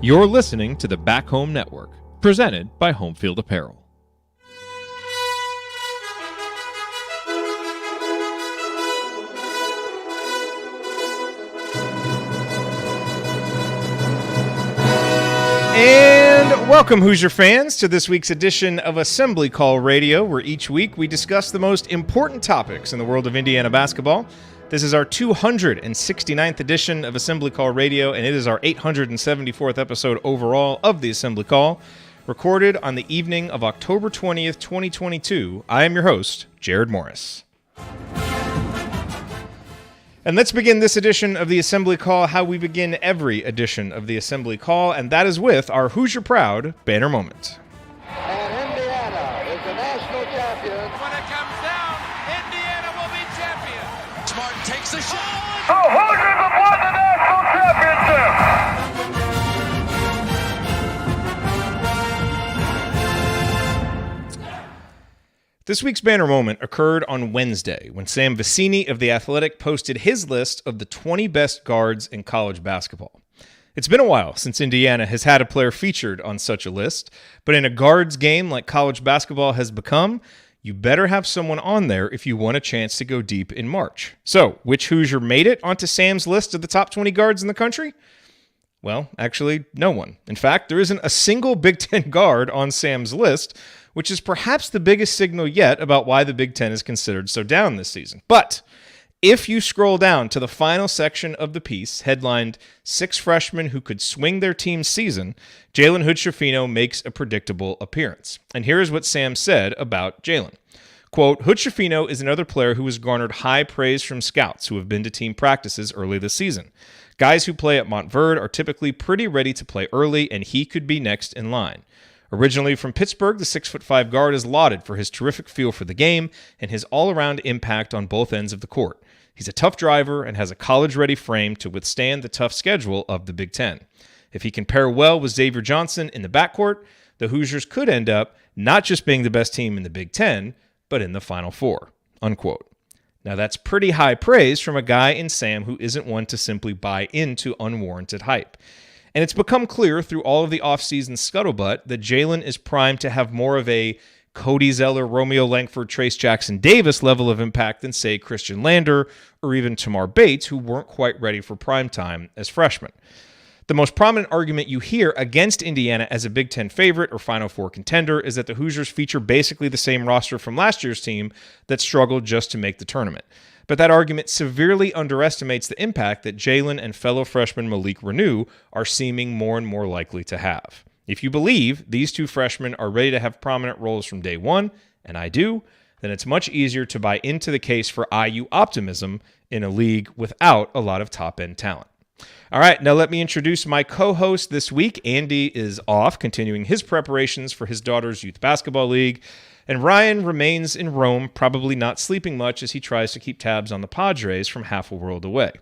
You're listening to the Back Home Network, presented by Home Field Apparel. And welcome, Hoosier fans, to this week's edition of Assembly Call Radio, where each week we discuss the most important topics in the world of Indiana basketball. This is our 269th edition of Assembly Call Radio, and it is our 874th episode overall of the Assembly Call, recorded on the evening of October 20th, 2022. I am your host, Jared Morris. And let's begin this edition of the Assembly Call how we begin every edition of the Assembly Call, and that is with our Hoosier Proud banner moment. And Indiana is the national champion. When it comes down, Indiana will be champion. Smart takes the shot. The Hoosiers have won the national championship. This week's banner moment occurred on Wednesday when Sam Vecini of The Athletic posted his list of the 20 best guards in college basketball. It's been a while since Indiana has had a player featured on such a list, but in a guards game like college basketball has become, you better have someone on there if you want a chance to go deep in March. So, which Hoosier made it onto Sam's list of the top 20 guards in the country? Well, actually, no one. In fact, there isn't a single Big Ten guard on Sam's list, which is perhaps the biggest signal yet about why the Big Ten is considered so down this season. But if you scroll down to the final section of the piece, headlined 6 Freshmen Who Could Swing Their Team's Season, Jalen Hood-Schifino makes a predictable appearance. And here is what Sam said about Jalen. Quote, Hood-Schifino is another player who has garnered high praise from scouts who have been to team practices early this season. Guys who play at Montverde are typically pretty ready to play early, and he could be next in line. Originally from Pittsburgh, the 6'5" guard is lauded for his terrific feel for the game and his all-around impact on both ends of the court. He's a tough driver and has a college-ready frame to withstand the tough schedule of the Big Ten. If he can pair well with Xavier Johnson in the backcourt, the Hoosiers could end up not just being the best team in the Big Ten, but in the Final Four, unquote. Now that's pretty high praise from a guy in Sam who isn't one to simply buy into unwarranted hype. And it's become clear through all of the offseason scuttlebutt that Jalen is primed to have more of a Cody Zeller, Romeo Langford, Trace Jackson Davis level of impact than, say, Christian Lander or even Tamar Bates, who weren't quite ready for prime time as freshmen. The most prominent argument you hear against Indiana as a Big Ten favorite or Final Four contender is that the Hoosiers feature basically the same roster from last year's team that struggled just to make the tournament. But that argument severely underestimates the impact that Jalen and fellow freshman Malik Renew are seeming more and more likely to have. If you believe these two freshmen are ready to have prominent roles from day one, and I do, then it's much easier to buy into the case for IU optimism in a league without a lot of top-end talent. All right, now let me introduce my co-host this week. Andy is off, continuing his preparations for his daughter's youth basketball league. And Ryan remains in Rome, probably not sleeping much as he tries to keep tabs on the Padres from half a world away.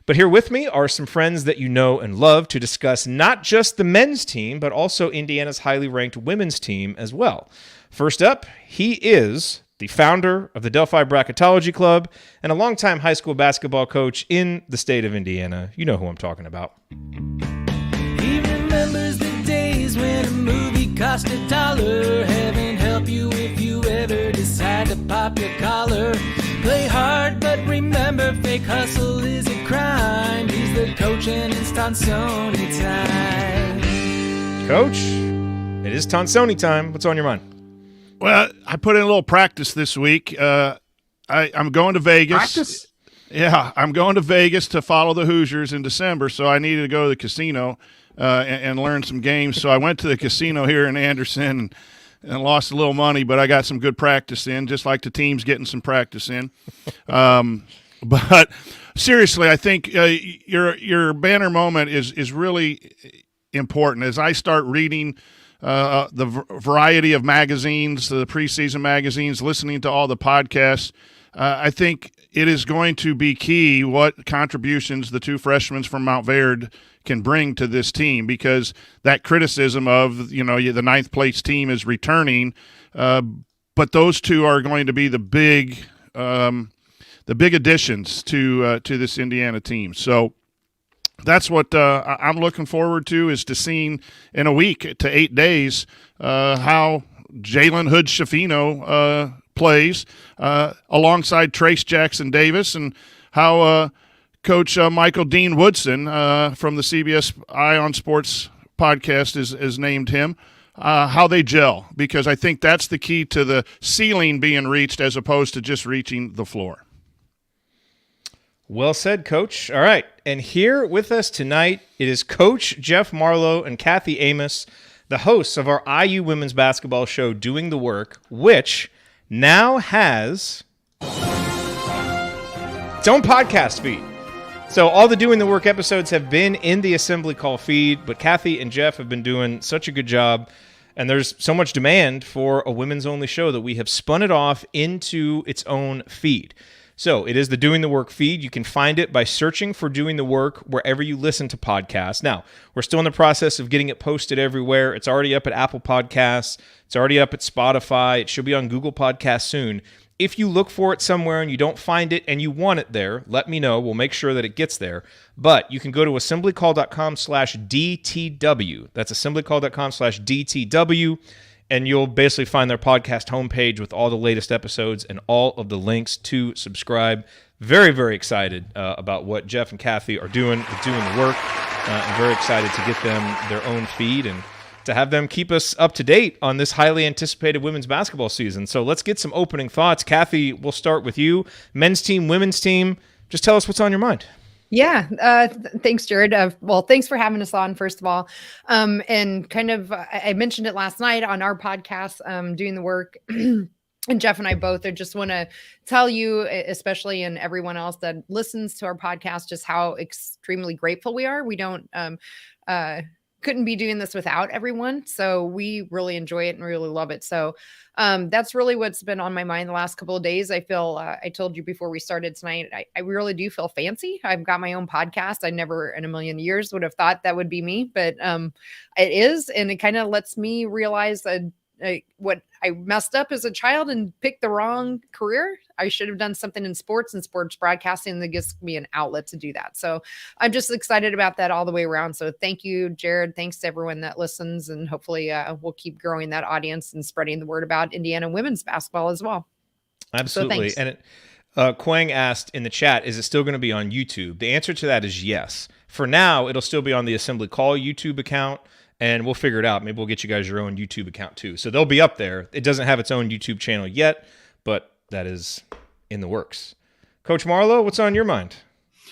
But here with me are some friends that you know and love to discuss not just the men's team, but also Indiana's highly ranked women's team as well. First up, he is the founder of the Delphi Bracketology Club and a longtime high school basketball coach in the state of Indiana. You know who I'm talking about. He remembers the days when a movie cost $1. Heaven help you if you ever decide to pop your collar. Play hard, but remember, fake hustle is a crime. He's the coach and it's Tonsoni time. Coach, it is Tonsoni time. What's on your mind? Well, I put in a little practice this week. I'm going to Vegas. Practice? Yeah, I'm going to Vegas to follow the Hoosiers in December, so I needed to go to the casino and learn some games. So I went to the casino here in Anderson and lost a little money, but I got some good practice in, just like the team's getting some practice in. But seriously, I think your banner moment is really important. As I start reading the variety of magazines, the preseason magazines, listening to all the podcasts, I think it is going to be key what contributions the two freshmen from Montverde can bring to this team, because that criticism of, the ninth place team is returning, but those two are going to be the big additions to this Indiana team. So that's what I'm looking forward to, is to seeing in a week to 8 days how Jalen Hood Schifino plays alongside Trace Jackson Davis, and how Coach Michael Dean Woodson from the CBS Eye on Sports podcast is named him, how they gel, because I think that's the key to the ceiling being reached as opposed to just reaching the floor. Well said, Coach. All right, and here with us tonight, it is Coach Jeff Marlowe and Kathy Amos, the hosts of our IU women's basketball show, Doing the Work, which now has its own podcast feed. So all the Doing the Work episodes have been in the Assembly Call feed, but Kathy and Jeff have been doing such a good job, and there's so much demand for a women's-only show that we have spun it off into its own feed. So it is the Doing the Work feed. You can find it by searching for Doing the Work wherever you listen to podcasts. Now, we're still in the process of getting it posted everywhere. It's already up at Apple Podcasts. It's already up at Spotify. It should be on Google Podcasts soon. If you look for it somewhere and you don't find it and you want it there, let me know. We'll make sure that it gets there. But you can go to assemblycall.com/DTW. That's assemblycall.com/DTW. And you'll basically find their podcast homepage with all the latest episodes and all of the links to subscribe. Very, very excited about what Jeff and Kathy are doing the work. I'm very excited to get them their own feed and to have them keep us up to date on this highly anticipated women's basketball season. So let's get some opening thoughts. Kathy, we'll start with you. Men's team, women's team. Just tell us what's on your mind. Yeah. Thanks, Jared. Well, thanks for having us on, first of all. And kind of, I mentioned it last night on our podcast, Doing the Work. And Jeff and I both, I just want to tell you, especially, and everyone else that listens to our podcast, just how extremely grateful we are. We don't, couldn't be doing this without everyone. So we really enjoy it and really love it. So that's really what's been on my mind the last couple of days. I feel, I told you before we started tonight, I really do feel fancy. I've got my own podcast. I never in a million years would have thought that would be me, but it is. And it kind of lets me realize that what I messed up as a child and picked the wrong career. I should have done something in sports and sports broadcasting that gives me an outlet to do that. So I'm just excited about that all the way around. So thank you, Jared. Thanks to everyone that listens. And hopefully we'll keep growing that audience and spreading the word about Indiana women's basketball as well. Absolutely. So and Quang asked in the chat, is it still going to be on YouTube? The answer to that is yes. For now, it'll still be on the Assembly Call YouTube account. And we'll figure it out. Maybe we'll get you guys your own YouTube account too. So they'll be up there. It doesn't have its own YouTube channel yet, but that is in the works. Coach Marlowe, what's on your mind?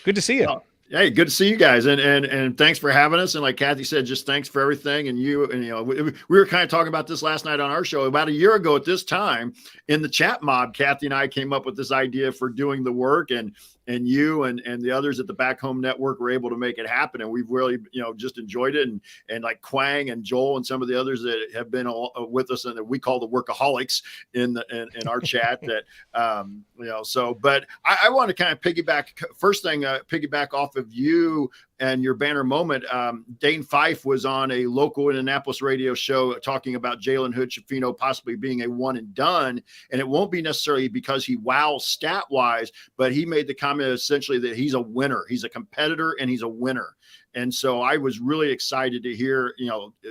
Good to see you. Hey, good to see you guys, and thanks for having us. And like Kathy said, just thanks for everything. And you know, we were kind of talking about this last night on our show. About a year ago at this time in the chat mob, Kathy and I came up with this idea for Doing the Work, and you and the others at the Back Home Network were able to make it happen. And we've really, just enjoyed it. And like Quang and Joel and some of the others that have been with us and that we call the workaholics in our chat that, so, but I want to kind of piggyback off of you and your banner moment. Dane Fife was on a local Indianapolis radio show talking about Jalen Hood Schifino possibly being a one and done. And it won't be necessarily because he wows stat wise, but he made the comment essentially that he's a winner. He's a competitor and he's a winner. And so I was really excited to hear,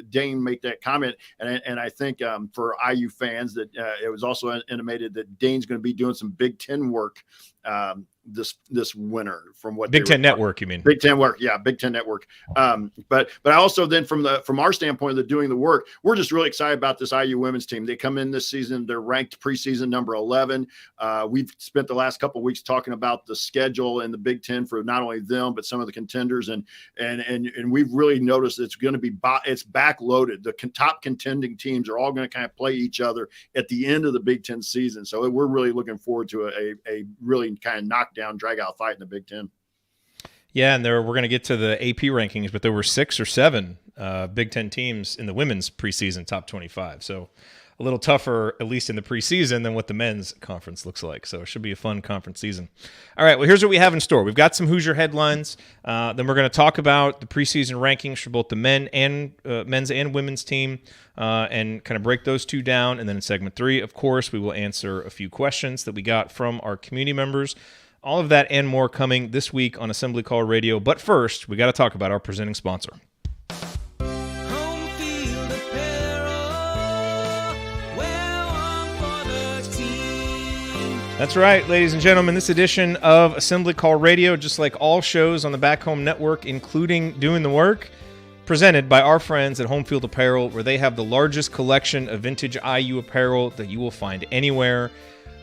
Dane make that comment. And I think for IU fans that it was also intimated that Dane's going to be doing some Big Ten work this winter from what Big Ten Network, you mean? Big Ten work. Yeah. Big Ten Network. But I also then from our standpoint of the Doing the Work, we're just really excited about this IU women's team. They come in this season. They're ranked preseason number 11. We've spent the last couple of weeks talking about the schedule in the Big Ten for not only them, but some of the contenders. And we've really noticed it's going to be, it's backloaded. The top contending teams are all going to kind of play each other at the end of the Big Ten season. So we're really looking forward to a really kind of knockdown, drag out fight in the Big Ten. Yeah, and we're going to get to the AP rankings, but there were 6 or 7 Big Ten teams in the women's preseason top 25. So a little tougher, at least in the preseason, than what the men's conference looks like. So it should be a fun conference season. All right, well, here's what we have in store. We've got some Hoosier headlines. Then we're going to talk about the preseason rankings for both the men's and women's team and kind of break those two down. And then in segment 3, of course, we will answer a few questions that we got from our community members. All of that and more coming this week on Assembly Call Radio. But first, we got to talk about our presenting sponsor. Home field apparel, wear one for the team. That's right, ladies and gentlemen. This edition of Assembly Call Radio, just like all shows on the Back Home Network, including Doing the Work, presented by our friends at Home Field Apparel, where they have the largest collection of vintage IU apparel that you will find anywhere,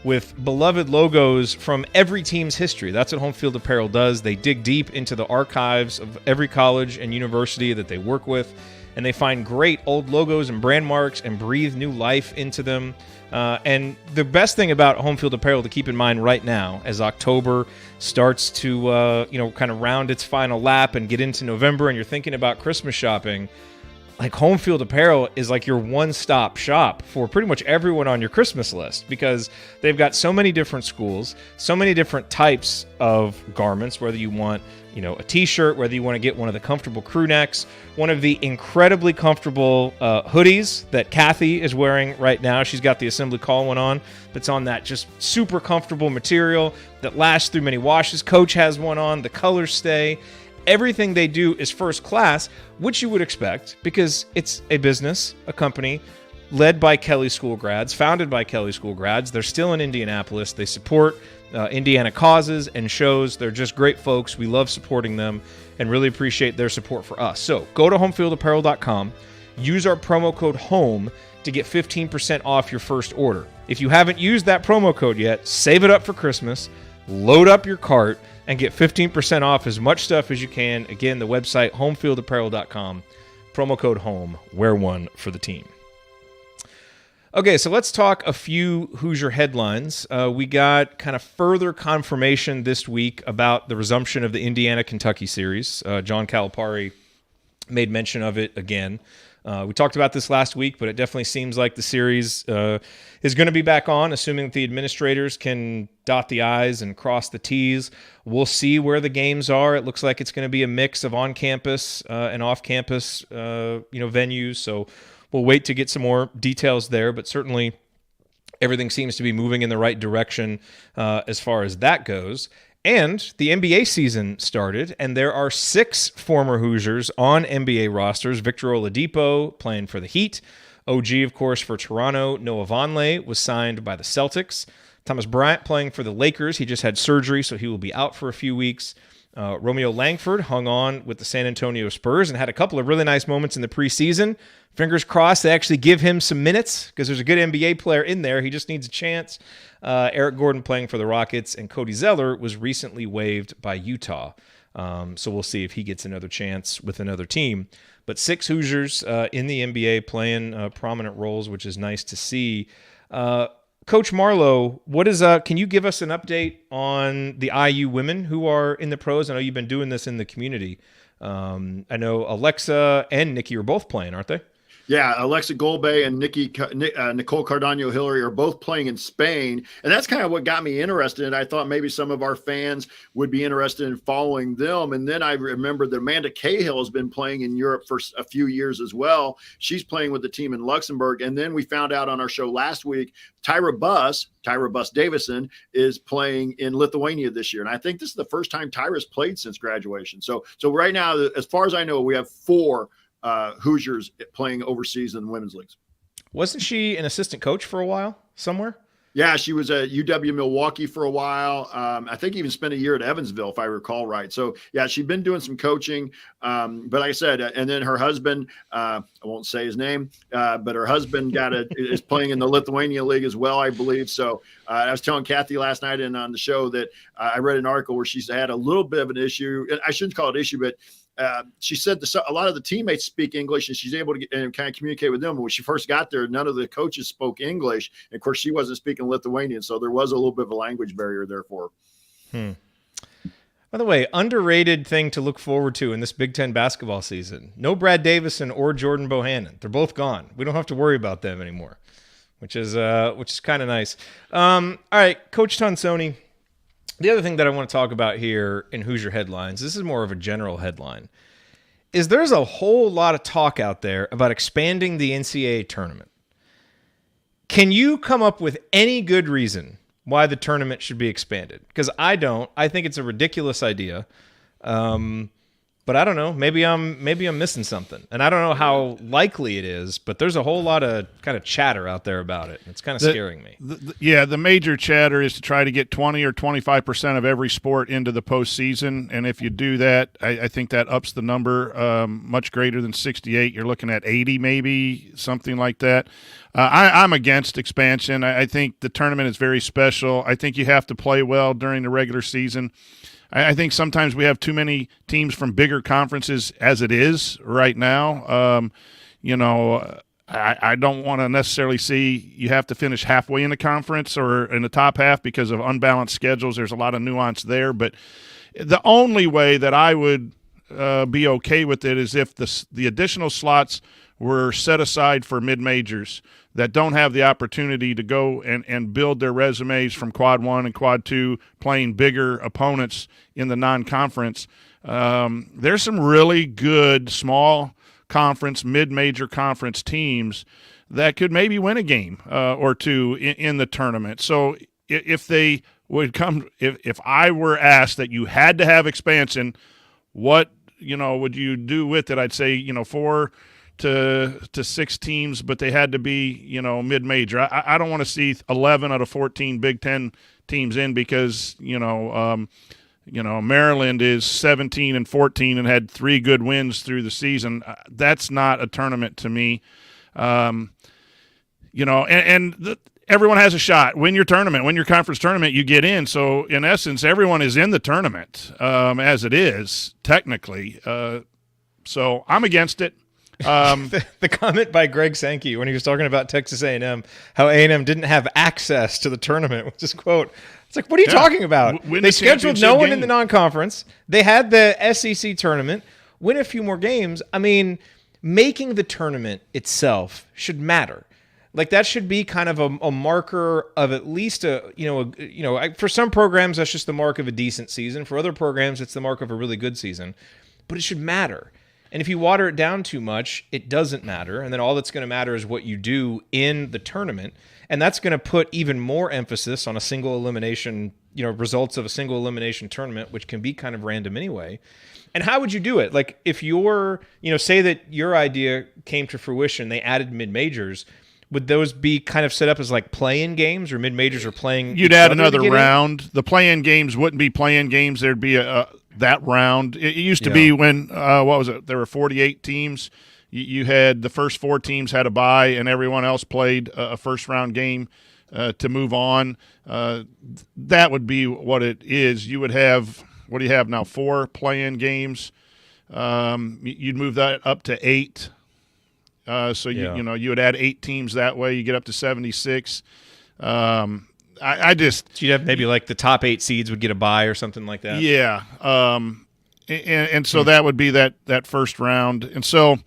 with beloved logos from every team's history. That's what Home Field Apparel does. They dig deep into the archives of every college and university that they work with, and they find great old logos and brand marks and breathe new life into them. And the best thing about Home Field Apparel to keep in mind right now, as October starts to kind of round its final lap and get into November, and you're thinking about Christmas shopping, like Home Field Apparel is like your one-stop shop for pretty much everyone on your Christmas list, because they've got so many different schools, so many different types of garments, whether you want, a t-shirt, whether you want to get one of the comfortable crew necks, one of the incredibly comfortable hoodies that Kathy is wearing right now. She's got the Assembly Call one on that's on that just super comfortable material that lasts through many washes. Coach has one on. The colors stay. Everything they do is first class, which you would expect because it's a business, a company led by Kelly School grads, founded by Kelly School grads. They're still in Indianapolis. They support Indiana causes and shows. They're just great folks. We love supporting them and really appreciate their support for us. So go to homefieldapparel.com, use our promo code HOME to get 15% off your first order. If you haven't used that promo code yet, save it up for Christmas, load up your cart, and get 15% off as much stuff as you can. Again, the website, homefieldapparel.com, promo code HOME, wear one for the team. Okay, so let's talk a few Hoosier headlines. We got kind of further confirmation this week about the resumption of the Indiana-Kentucky series. John Calipari made mention of it again. We talked about this last week, but it definitely seems like the series is going to be back on, assuming that the administrators can dot the I's and cross the T's. We'll see where the games are. It looks like it's going to be a mix of on-campus and off-campus, venues. So we'll wait to get some more details there, but certainly everything seems to be moving in the right direction as far as that goes. And the NBA season started, and there are 6 former Hoosiers on NBA rosters. Victor Oladipo playing for the Heat. OG, of course, for Toronto. Noah Vonleh was signed by the Celtics. Thomas Bryant playing for the Lakers. He just had surgery, so he will be out for a few weeks. Romeo Langford hung on with the San Antonio Spurs and had a couple of really nice moments in the preseason. Fingers crossed they actually give him some minutes because there's a good NBA player in there. He just needs a chance. Eric Gordon playing for the Rockets, and Cody Zeller was recently waived by Utah. So we'll see if he gets another chance with another team. But 6 Hoosiers in the NBA playing prominent roles, which is nice to see. Coach Marlowe, can you give us an update on the IU women who are in the pros? I know you've been doing this in the community. I know Alexa and Nikki are both playing, aren't they? Yeah, Alexa Golbe and Nicole Cardano-Hillary are both playing in Spain, and that's kind of what got me interested. I thought maybe some of our fans would be interested in following them, and then I remembered that Amanda Cahill has been playing in Europe for a few years as well. She's playing with the team in Luxembourg, and then we found out on our show last week, Tyra Buss Davison is playing in Lithuania this year, and I think this is the first time Tyra's played since graduation. So right now, as far as I know, we have 4 Hoosiers playing overseas in women's leagues. Wasn't she an assistant coach for a while somewhere? Yeah, she was at UW Milwaukee for a while. I think even spent a year at Evansville, if I recall right. So, yeah, she'd been doing some coaching. But like I said, and then her husband, I won't say his name, but her husband is playing in the Lithuania League as well, I believe. So I was telling Kathy last night and on the show that I read an article where she's had a little bit of an issue. I shouldn't call it issue, but she said a lot of the teammates speak English, and she's able to get and kind of communicate with them. When she first got there, none of the coaches spoke English. And of course, she wasn't speaking Lithuanian, so there was a little bit of a language barrier there for her. By the way, underrated thing to look forward to in this Big Ten basketball season. No Brad Davison or Jordan Bohannon. They're both gone. We don't have to worry about them anymore, which is kind of nice. All right, Coach Tonsoni. The other thing that I want to talk about here in Hoosier headlines, this is more of a general headline, is there's a whole lot of talk out there about expanding the NCAA tournament. Can you come up with any good reason why the tournament should be expanded. Because I don't. I think it's a ridiculous idea. But I don't know. Maybe I'm missing something, and I don't know how likely it is. But there's a whole lot of kind of chatter out there about it. It's kind of scaring me. The major chatter is to try to get 20 or 25% of every sport into the postseason, and if you do that, I think that ups the number much greater than 68. You're looking at 80, maybe something like that. I'm against expansion. I think the tournament is very special. I think you have to play well during the regular season. I think sometimes we have too many teams from bigger conferences as it is right now. I don't want to necessarily see you have to finish halfway in the conference or in the top half because of unbalanced schedules. There's a lot of nuance there. But the only way that I would be okay with it is if the additional slots were set aside for mid-majors that don't have the opportunity to go and build their resumes from Quad 1 and Quad 2 playing bigger opponents in the non-conference. There's some really good small conference, mid-major conference teams that could maybe win a game or two in the tournament. So if they would come – if I were asked that you had to have expansion, what would you do with it? I'd say 4 to 6 teams, but they had to be, mid-major. I don't want to see 11 out of 14 Big Ten teams in because, Maryland is 17-14 and had 3 good wins through the season. That's not a tournament to me. Everyone has a shot. Win your tournament, win your conference tournament, you get in. So, in essence, everyone is in the tournament as it is, technically. So, I'm against it. The comment by Greg Sankey when he was talking about Texas A&M, how A&M didn't have access to the tournament, which is quote, it's like, what are you talking about? They scheduled no one in the non-conference. They had the SEC tournament, win a few more games. I mean, making the tournament itself should matter. Like that should be kind of a marker of at least for some programs, that's just the mark of a decent season. For other programs, it's the mark of a really good season, but it should matter. And if you water it down too much, it doesn't matter. And then all that's going to matter is what you do in the tournament. And that's going to put even more emphasis on a single elimination, results of a single elimination tournament, which can be kind of random anyway. And how would you do it? Like if say that your idea came to fruition, they added mid-majors, would those be kind of set up as like play-in games or mid-majors are playing? You'd add another round. The play-in games wouldn't be play-in games. There'd be that round. It used to be when, what was it? There were 48 teams. You had the first 4 teams had a bye, and everyone else played a first-round game to move on. That would be what it is. You would have, what do you have now, 4 play-in games. You'd move that up to 8. So you would add 8 teams that way. You get up to 76. So you'd have maybe like the top 8 seeds would get a bye or something like that. Yeah. And so that would be that first round. And so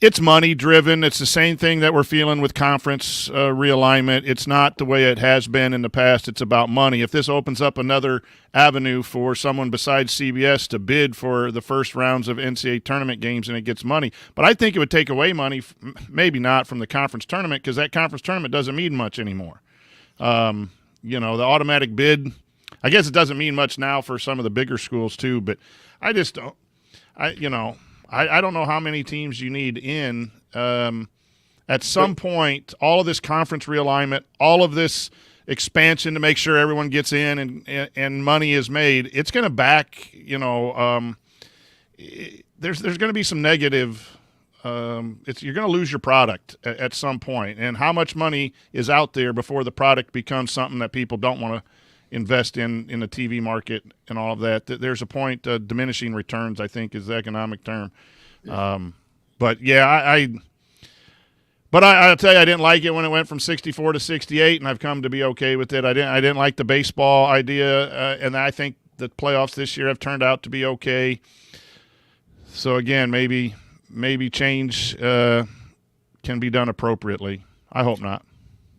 it's money driven. It's the same thing that we're feeling with conference realignment. It's not the way it has been in the past. It's about money. If this opens up another avenue for someone besides CBS to bid for the first rounds of NCAA tournament games and it gets money, but I think it would take away money, maybe not from the conference tournament, because that conference tournament doesn't mean much anymore. The automatic bid, I guess it doesn't mean much now for some of the bigger schools too, but I just don't. I don't know how many teams you need in. At some point, all of this conference realignment, all of this expansion to make sure everyone gets in and money is made, it's going to back. There's going to be some negative. You're going to lose your product at some point, and how much money is out there before the product becomes something that people don't want to invest in the TV market and all of that. There's a point, diminishing returns, I think, is the economic term. But yeah, I'll tell you, I didn't like it when it went from 64 to 68, and I've come to be okay with it. I didn't like the baseball idea, and I think the playoffs this year have turned out to be okay. So again, maybe change can be done appropriately. I hope not.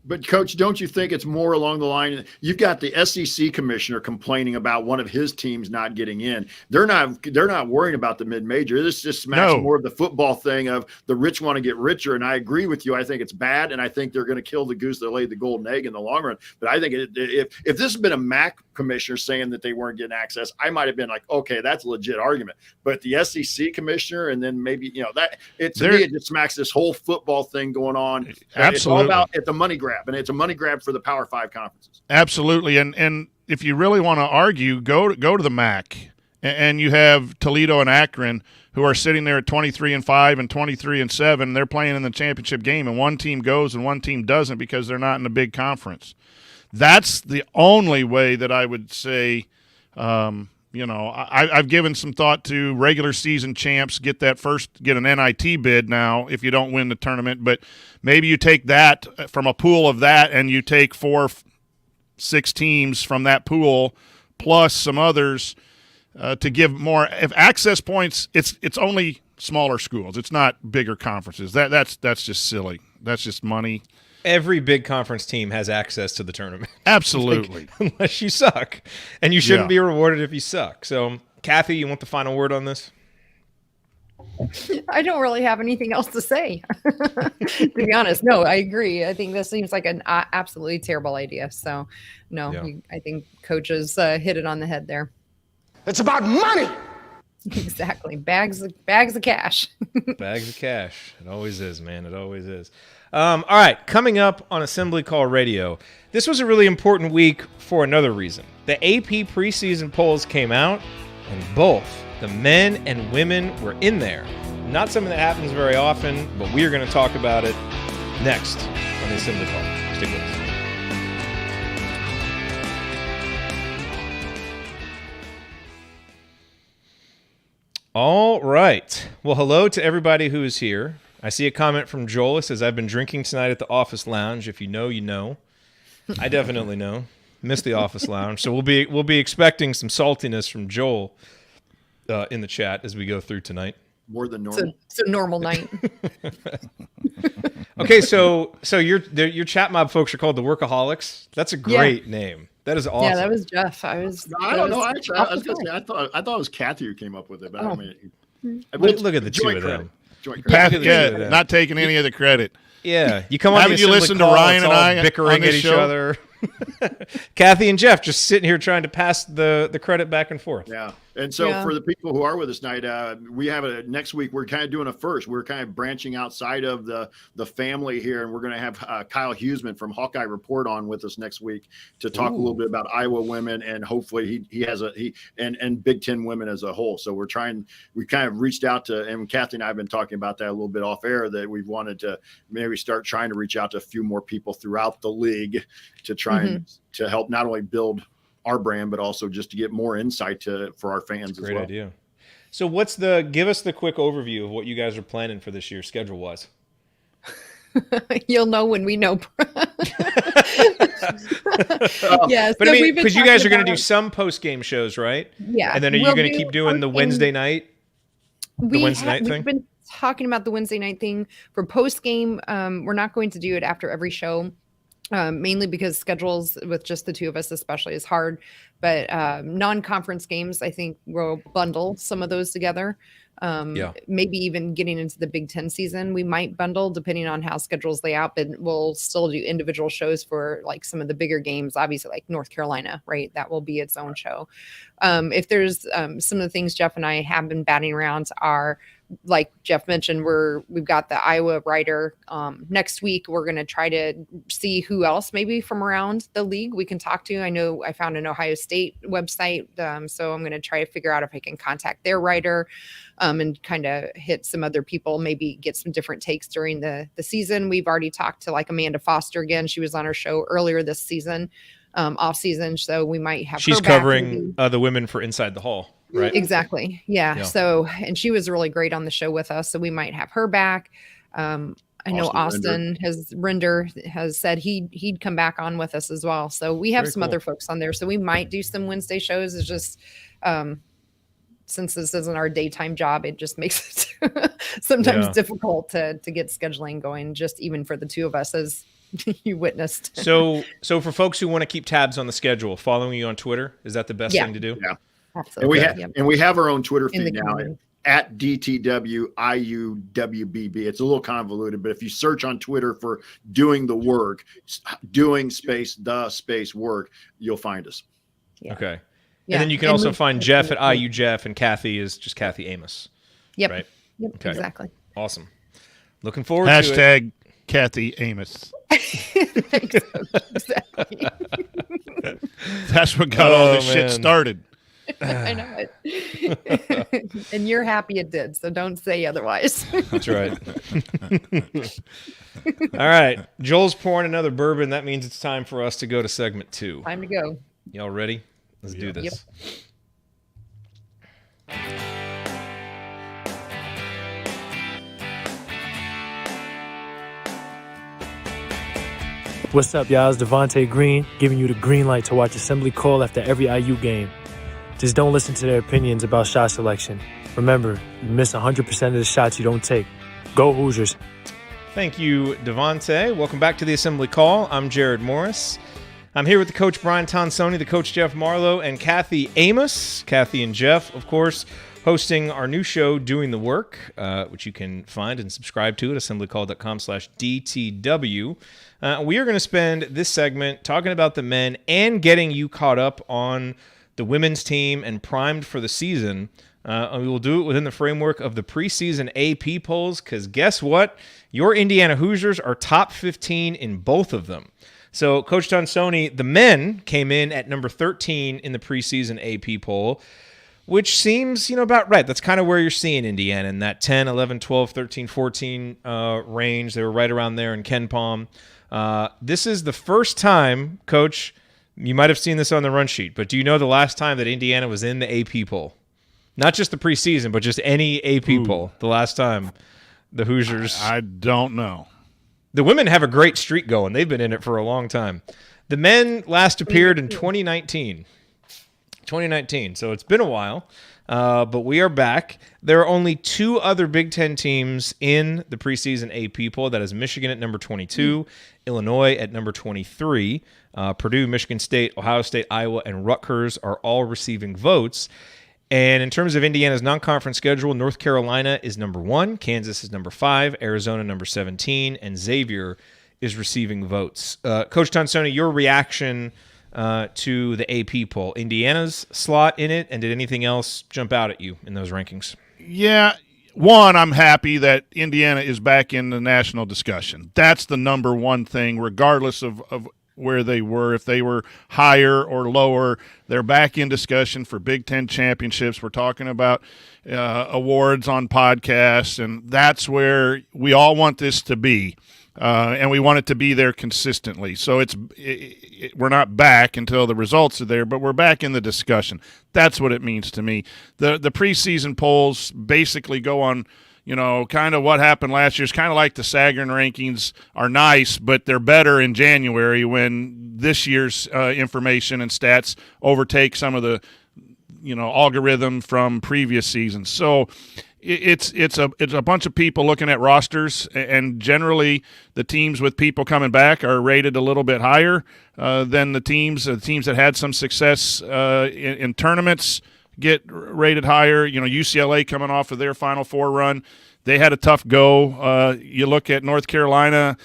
But Coach, don't you think it's more along the line? You've got the SEC commissioner complaining about one of his teams not getting in. They're not worrying about the mid-major. This just smacks more of the football thing of the rich want to get richer. And I agree with you. I think it's bad, and I think they're going to kill the goose that laid the golden egg in the long run. But I think if this has been a MAC commissioner saying that they weren't getting access, I might have been like, okay, that's a legit argument. But the SEC commissioner, and then maybe that it just smacks this whole football thing going on. Absolutely, it's all about the money grab. And it's a money grab for the Power 5 conferences. Absolutely. And if you really want to argue, go to the MAC, and you have Toledo and Akron who are sitting there at 23-5 and 23-7. They're playing in the championship game, and one team goes and one team doesn't because they're not in a big conference. That's the only way that I would say, I've given some thought to regular season champs get an NIT bid now if you don't win the tournament, but maybe you take that from a pool of that and you take 4-6 teams from that pool plus some others to give more. If access points, it's only smaller schools. It's not bigger conferences. That's just silly. That's just money. Every big conference team has access to the tournament. Absolutely. Unless you suck. And you shouldn't be rewarded if you suck. So, Kathy, you want the final word on this? I don't really have anything else to say, to be honest. No, I agree. I think this seems like an absolutely terrible idea. So, no, I think coaches hit it on the head there. It's about money. Exactly. Bags of cash. Bags of cash. It always is, man. It always is. All right, coming up on Assembly Call Radio, this was a really important week for another reason. The AP preseason polls came out, and both the men and women were in there. Not something that happens very often, but we are going to talk about it next on the Assembly Call. Stick with us. All right. Well, hello to everybody who is here. I see a comment from Joel. It says, I've been drinking tonight at the office lounge. If you know, you know. I definitely know. Miss the office lounge. So we'll be expecting some saltiness from Joel in the chat as we go through tonight. More than normal. It's a normal night. Okay, so your chat mob folks are called the Workaholics. That's a great name. That is awesome. Yeah, that was Jeff. I don't know. Actually, I was going to say, I thought it was Kathy who came up with it. But I mean, look at the two of them. Not taking any of the credit. Yeah, you come on. Haven't you listened to Ryan and I bickering at each other? Kathy and Jeff just sitting here trying to pass the credit back and forth. Yeah. And so for the people who are with us tonight, we have next week, we're kind of doing a first. We're kind of branching outside of the family here, and we're going to have Kyle Huseman from Hawkeye Report on with us next week to talk a little bit about Iowa women, and hopefully he has and Big Ten women as a whole. So we kind of reached out to, and Kathy and I have been talking about that a little bit off air, that we've wanted to maybe start trying to reach out to a few more people throughout the league to try and to help not only build our brand, but also just to get more insight for our fans as well. Great idea. So give us the quick overview of what you guys are planning for this year schedule wise. You'll know when we know. Yeah, but I mean, because you guys are going to do some post-game shows, right? Yeah. And then are you going to keep doing the Wednesday night? We've been talking about the Wednesday night thing for post-game. We're not going to do it after every show. Mainly because schedules with just the two of us especially is hard, but non-conference games, I think we'll bundle some of those together. Maybe even getting into the Big Ten season, we might bundle depending on how schedules lay out, but we'll still do individual shows for like some of the bigger games, obviously like North Carolina, right? That will be its own show. If there's some of the things Jeff and I have been batting around are, like Jeff mentioned, we've got the Iowa writer. Next week, we're going to try to see who else maybe from around the league we can talk to. I know I found an Ohio State website, so I'm going to try to figure out if I can contact their writer and kind of hit some other people, maybe get some different takes during the season. We've already talked to like Amanda Foster again. She was on our show earlier this season, off season, so we might have she's her back covering the women for Inside the Hall. Right. Exactly. Yeah. So, and she was really great on the show with us. So we might have her back. I know Austin Render has said he'd come back on with us as well. So we have some other folks on there. So we might do some Wednesday shows. It's just, since this isn't our daytime job, it just makes it sometimes difficult to get scheduling going, just even for the two of us, as you witnessed. So for folks who want to keep tabs on the schedule, following you on Twitter, is that the best thing to do? Yeah. Absolutely. And we have our own Twitter In the feed now community. at DTWIUWBB. It's a little convoluted, but if you search on Twitter for doing the work, doing space work, you'll find us. Yeah. Okay. Yeah. And then you can also find Jeff at IU Jeff, and Kathy is just Kathy Amos. Yep. Right. Yep. Okay. Exactly. Awesome. Looking forward to it. Hashtag Kathy Amos. Exactly. That's what got all this man. shit started. I know it. And you're happy it did, so don't say otherwise. That's right. All right. Joel's pouring another bourbon. That means it's time for us to go to segment 2. Time to go. Y'all ready? Let's do this. Yep. What's up, y'all? It's Devontae Green giving you the green light to watch Assembly Call after every IU game. Just don't listen to their opinions about shot selection. Remember, you miss 100% of the shots you don't take. Go Hoosiers. Thank you, Devontae. Welcome back to the Assembly Call. I'm Jared Morris. I'm here with the coach Brian Tonsoni, the coach Jeff Marlowe, and Kathy Amos. Kathy and Jeff, of course, hosting our new show, Doing the Work, which you can find and subscribe to at assemblycall.com/DTW. We are going to spend this segment talking about the men and getting you caught up on the women's team and primed for the season. And we will do it within the framework of the preseason AP polls, because guess what? Your Indiana Hoosiers are top 15 in both of them. So, Coach Tonsoni, the men came in at number 13 in the preseason AP poll, which seems, about right. That's kind of where you're seeing Indiana, in that 10, 11, 12, 13, 14 range. They were right around there in Ken Palm. This is the first time, Coach, you might have seen this on the run sheet, but do you know the last time that Indiana was in the AP poll? Not just the preseason, but just any AP poll. The last time the Hoosiers... I don't know. The women have a great streak going. They've been in it for a long time. The men last appeared in 2019. 2019, so it's been a while, but we are back. There are only 2 other Big Ten teams in the preseason AP poll. That is Michigan at number 22, Illinois at number 23. Purdue, Michigan State, Ohio State, Iowa, and Rutgers are all receiving votes. And in terms of Indiana's non-conference schedule, North Carolina is number 1, Kansas is number 5, Arizona number 17, and Xavier is receiving votes. Coach Tonsoni, your reaction to the AP poll, Indiana's slot in it, and did anything else jump out at you in those rankings? Yeah, one, I'm happy that Indiana is back in the national discussion. That's the number one thing, regardless of where they were. If they were higher or lower, they're back in discussion for Big Ten championships. We're talking about awards on podcasts, and that's where we all want this to be. And we want it to be there consistently. So we're not back until the results are there, but we're back in the discussion. That's what it means to me. The preseason polls basically go on, kind of what happened last year. It's kind of like the Sagarin rankings are nice, but they're better in January when this year's information and stats overtake some of the, algorithm from previous seasons. So it's a bunch of people looking at rosters, and generally the teams with people coming back are rated a little bit higher than the teams that had some success in tournaments get rated higher. UCLA coming off of their Final Four run, they had a tough go. You look at North Carolina,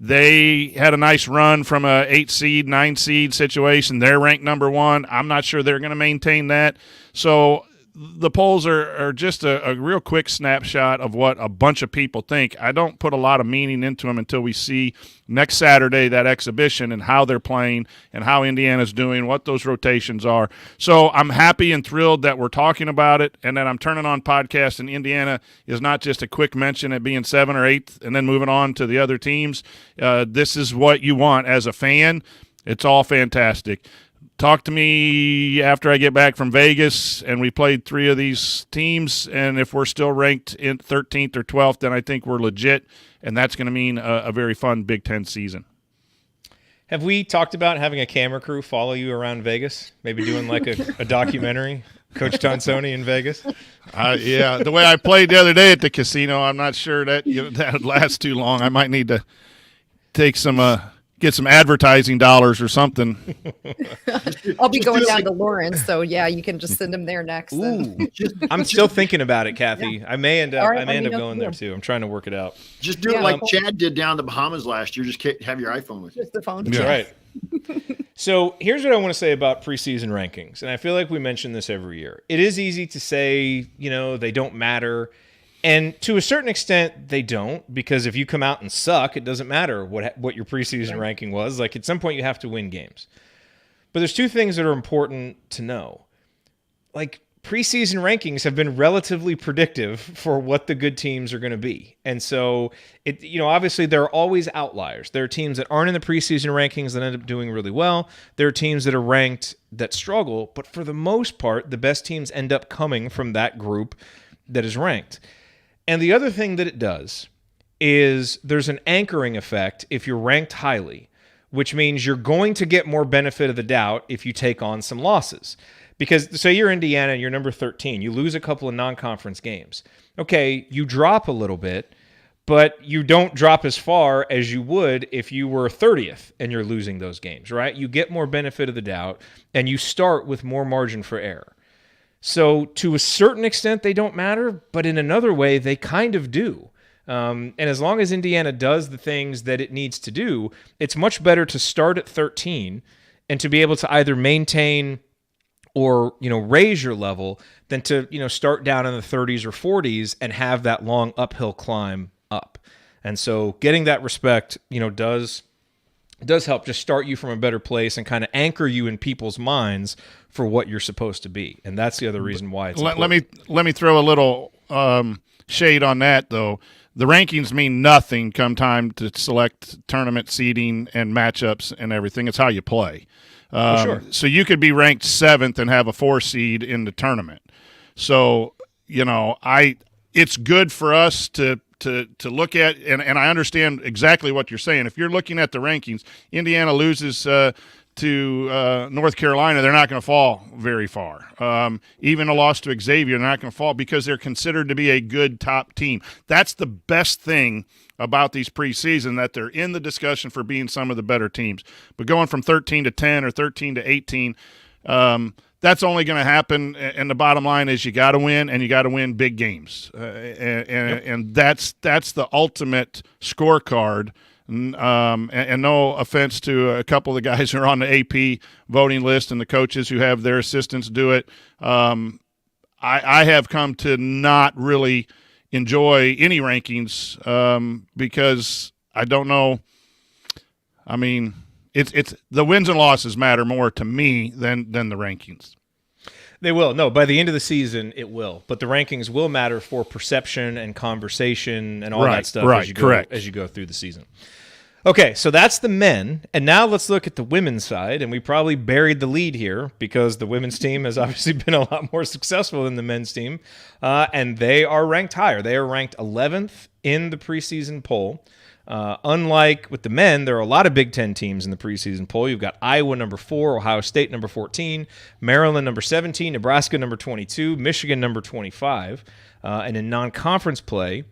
they had a nice run from a 8 seed, 9 seed situation. They're ranked number 1. I'm not sure they're going to maintain that. So the polls are just a real quick snapshot of what a bunch of people think. I don't put a lot of meaning into them until we see next Saturday that exhibition and how they're playing and how Indiana's doing, what those rotations are. So I'm happy and thrilled that we're talking about it, and that I'm turning on podcasts, and Indiana is not just a quick mention at being 7th or 8th and then moving on to the other teams. This is what you want as a fan. It's all fantastic. Talk to me after I get back from Vegas and we played 3 of these teams, and if we're still ranked in 13th or 12th, then I think we're legit, and that's going to mean a very fun Big Ten season. Have we talked about having a camera crew follow you around Vegas? Maybe doing like a documentary, Coach Tonsoni in Vegas? Yeah, the way I played the other day at the casino, I'm not sure that that would last too long. I might need to take some get some advertising dollars or something. I'll be going down to Lawrence, so yeah, you can just send them there next. Ooh, I'm still thinking about it, Kathy. Yeah. I may end up. All right, I may let end me up know going if you there too. I'm trying to work it out. Just do it like Chad did down in the Bahamas last year. Just have your iPhone with you. Just the phone. That's right. So here's what I want to say about preseason rankings, and I feel like we mention this every year. It is easy to say, they don't matter. And to a certain extent, they don't, because if you come out and suck, it doesn't matter what your preseason ranking was. Like, at some point, you have to win games. But there's two things that are important to know. Like, preseason rankings have been relatively predictive for what the good teams are going to be. And so, obviously, there are always outliers. There are teams that aren't in the preseason rankings that end up doing really well. There are teams that are ranked that struggle. But for the most part, the best teams end up coming from that group that is ranked. And the other thing that it does is there's an anchoring effect if you're ranked highly, which means you're going to get more benefit of the doubt if you take on some losses. Because say you're Indiana and you're number 13, you lose a couple of non-conference games. Okay, you drop a little bit, but you don't drop as far as you would if you were 30th and you're losing those games, right? You get more benefit of the doubt and you start with more margin for error. So to a certain extent, they don't matter, but in another way, they kind of do. And as long as Indiana does the things that it needs to do, it's much better to start at 13 and to be able to either maintain or, raise your level than to, start down in the 30s or 40s and have that long uphill climb up. And so getting that respect, does help just start you from a better place and kind of anchor you in people's minds for what you're supposed to be. And that's the other reason why it's important. Let me throw a little shade on that, though. The rankings mean nothing come time to select tournament seeding and matchups and everything. It's how you play. Sure. So you could be ranked 7th and have a 4 seed in the tournament. So, it's good for us to look at, and I understand exactly what you're saying. If you're looking at the rankings, Indiana loses to North Carolina, they're not going to fall very far. Even a loss to Xavier, they're not going to fall because they're considered to be a good top team. That's the best thing about these preseason, that they're in the discussion for being some of the better teams. But going from 13 to 10 or 13 to 18, that's only going to happen, and the bottom line is you got to win, and you got to win big games, and that's the ultimate scorecard. And no offense to a couple of the guys who are on the AP voting list and the coaches who have their assistants do it. I have come to not really enjoy any rankings because I don't know. I mean, it's the wins and losses matter more to me than the rankings. They will. No, by the end of the season, it will. But the rankings will matter for perception and conversation and all that stuff as you go through the season. Okay, so that's the men. And now let's look at the women's side. And we probably buried the lead here because the women's team has obviously been a lot more successful than the men's team. And they are ranked higher. They are ranked 11th in the preseason poll. Unlike with the men, there are a lot of Big Ten teams in the preseason poll. You've got Iowa number 4, Ohio State number 14, Maryland number 17, Nebraska number 22, Michigan number 25. And in non-conference play,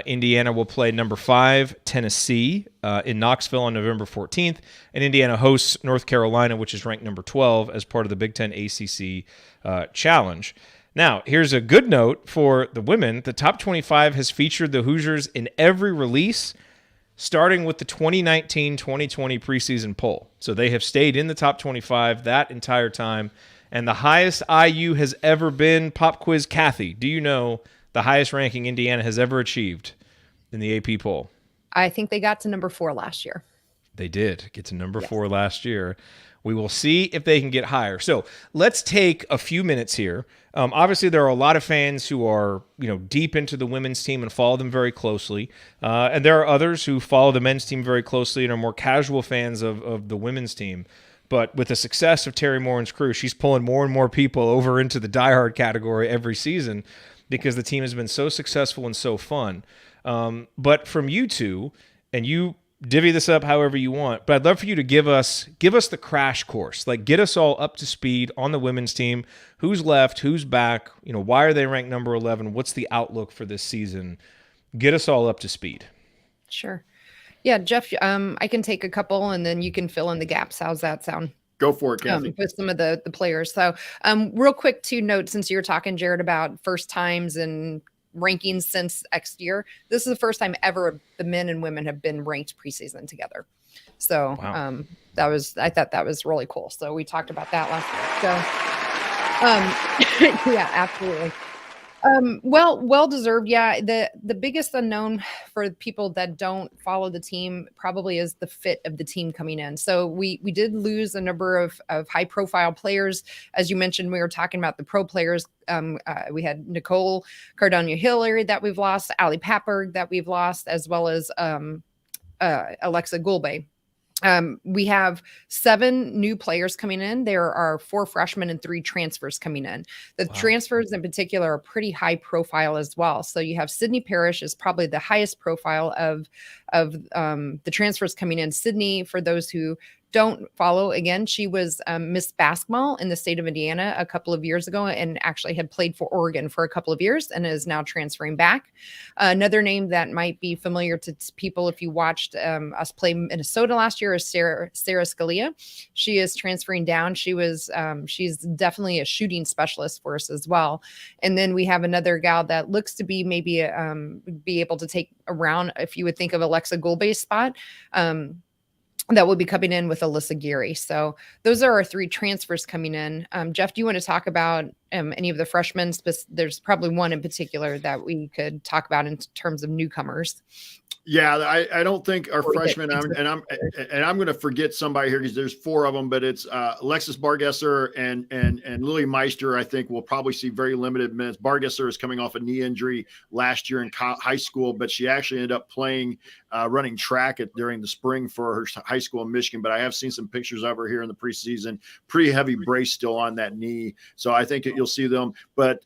Indiana will play number 5, Tennessee, in Knoxville on November 14th. And Indiana hosts North Carolina, which is ranked number 12 as part of the Big Ten ACC Challenge. Now, here's a good note for the women. The top 25 has featured the Hoosiers in every release, starting with the 2019-2020 preseason poll. So they have stayed in the top 25 that entire time. And the highest IU has ever been, pop quiz Kathy, do you know the highest ranking Indiana has ever achieved in the AP poll? I think they got to number 4 last year. They did get to number 4 last year. We will see if they can get higher. So let's take a few minutes here. Obviously, there are a lot of fans who are, deep into the women's team and follow them very closely. And there are others who follow the men's team very closely and are more casual fans of the women's team. But with the success of Terry Morin's crew, she's pulling more and more people over into the diehard category every season because the team has been so successful and so fun. But from you two, and you divvy this up however you want, but I'd love for you to give us the crash course. Like, get us all up to speed on the women's team. Who's left? Who's back? Why are they ranked number 11? What's the outlook for this season? Get us all up to speed. Sure. Yeah, Jeff, I can take a couple and then you can fill in the gaps. How's that sound? Go for it, Kathy. With some of the players. So real quick, 2 notes, since you were talking, Jared, about first times and rankings since X year. This is the first time ever the men and women have been ranked preseason together. So Wow. I thought that was really cool. So we talked about that last week. So yeah, absolutely. Well deserved. Yeah. The biggest unknown for people that don't follow the team probably is the fit of the team coming in. So we did lose a number of high profile players. As you mentioned, we were talking about the pro players. We had Nicole Cardona-Hillary that we've lost, Ali Papperg that we've lost, as well as Alexa Gulbe. We have 7 new players coming in. There are 4 freshmen and 3 transfers coming in. The transfers in particular are pretty high profile as well. So you have Sydney Parrish is probably the highest profile of the transfers coming in. Sydney, for those who don't follow, again, she was Miss Basketball in the state of Indiana a couple of years ago and actually had played for Oregon for a couple of years and is now transferring back. Another name that might be familiar to people if you watched us play Minnesota last year is Sarah Scalia. She is transferring down. She's definitely a shooting specialist for us as well. And then we have another gal that looks to be maybe be able to take around, if you would think of Alexa Gulbe's spot. That will be coming in with Alyssa Geary. So those are our 3 transfers coming in. Jeff, do you want to talk about any of the freshmen? There's probably one in particular that we could talk about in terms of newcomers. Yeah, I don't think our freshmen, I'm going to forget somebody here because there's 4 of them, but it's Alexis Bargesser and Lily Meister. I think we'll probably see very limited minutes. Bargesser is coming off a knee injury last year in high school, but she actually ended up playing running track during the spring for her high school in Michigan. But I have seen some pictures of her here in the preseason. Pretty heavy brace still on that knee, so I think that you'll see them. But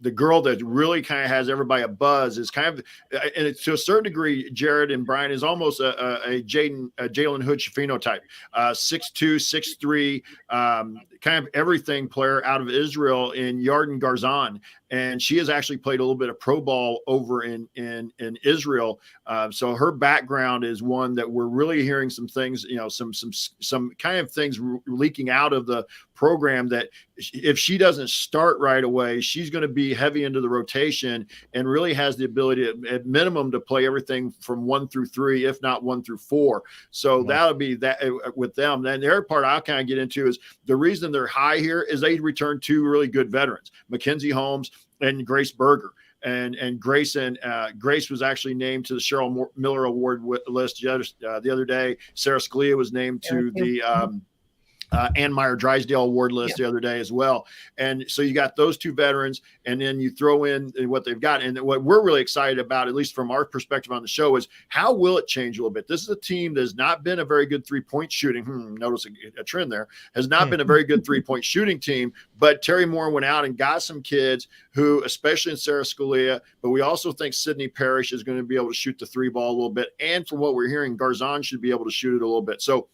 the girl that really kind of has everybody a buzz is kind of, and it's to a certain degree, Jared and Brian, is almost a Jalen Hood-Shafino type, 6'2", 6'3", kind of everything player out of Israel in Yarden Garzan. And she has actually played a little bit of pro ball over in Israel. So her background is one that we're really hearing some things, some kind of things leaking out of the program that if she doesn't start right away, she's going to be heavy into the rotation and really has the ability at minimum to play everything from 1 through 3, if not 1 through 4. So that'll be that with them. Then the other part I'll kind of get into is the reason they're high here is they returned 2 really good veterans, Mackenzie Holmes and Grace Berger. And Grace was actually named to the Cheryl Miller Award list the other day. Sarah Scalia was named to the Ann Meyer Drysdale Award list the other day as well. And so you got those 2 veterans, and then you throw in what they've got. And what we're really excited about, at least from our perspective on the show, is how will it change a little bit? This is a team that has not been a very good 3-point shooting. Notice a trend there. Has not been a very good 3-point shooting team, but Terry Moore went out and got some kids who, especially in Sarah Scalia, but we also think Sydney Parrish is going to be able to shoot the 3 ball a little bit. And from what we're hearing, Garzan should be able to shoot it a little bit. So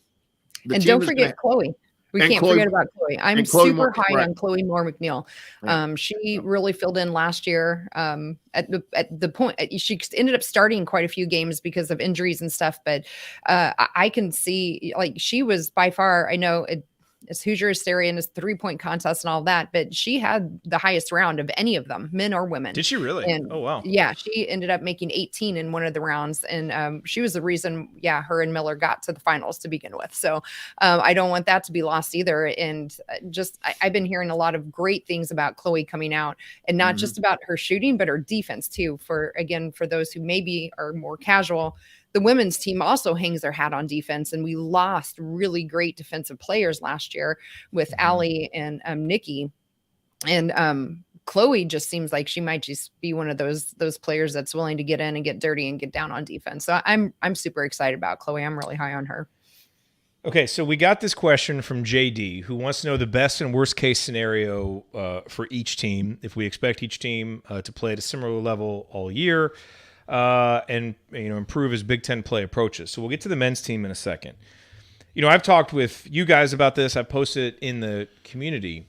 and don't forget Chloe. We can't forget about Chloe. I'm super high on Chloe Moore McNeil. She really filled in last year. At the point she ended up starting quite a few games because of injuries and stuff. But I can see, like, she was by far, I know it's Hoosier hysteria and it's 3-point contest and all that, but she had the highest round of any of them, men or women. Did she really? And oh, wow. Yeah, she ended up making 18 in one of the rounds. And she was the reason, her and Miller got to the finals to begin with. So I don't want that to be lost either. And I've been hearing a lot of great things about Chloe coming out, and not just about her shooting, but her defense too. For those who maybe are more casual, the women's team also hangs their hat on defense, and we lost really great defensive players last year with Allie and Nikki. And Chloe just seems like she might just be one of those players that's willing to get in and get dirty and get down on defense. So I'm super excited about Chloe. I'm really high on her. Okay, so we got this question from JD, who wants to know the best and worst case scenario for each team, if we expect each team to play at a similar level all year. And improve as Big Ten play approaches. So we'll get to the men's team in a second. I've talked with you guys about this. I posted it in the community.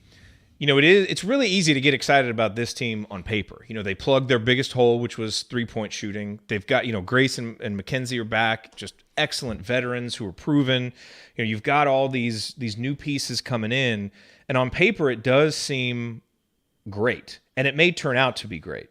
it's really easy to get excited about this team on paper. They plugged their biggest hole, which was 3-point shooting. They've got, Grace and Mackenzie are back, just excellent veterans who are proven. You've got all these new pieces coming in, and on paper it does seem great, and it may turn out to be great.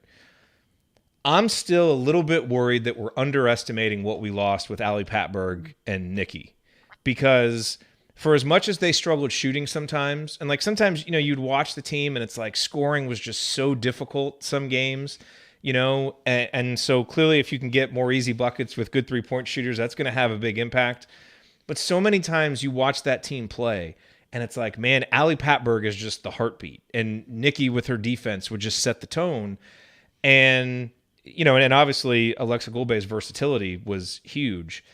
I'm still a little bit worried that we're underestimating what we lost with Ali Patberg and Nikki, because for as much as they struggled shooting sometimes, and like sometimes, you'd watch the team and it's like scoring was just so difficult some games, and so clearly if you can get more easy buckets with good 3-point shooters, that's going to have a big impact. But so many times you watch that team play and it's like, man, Ali Patberg is just the heartbeat, and Nikki with her defense would just set the tone. And, and obviously Alexa Gulbe's versatility was huge.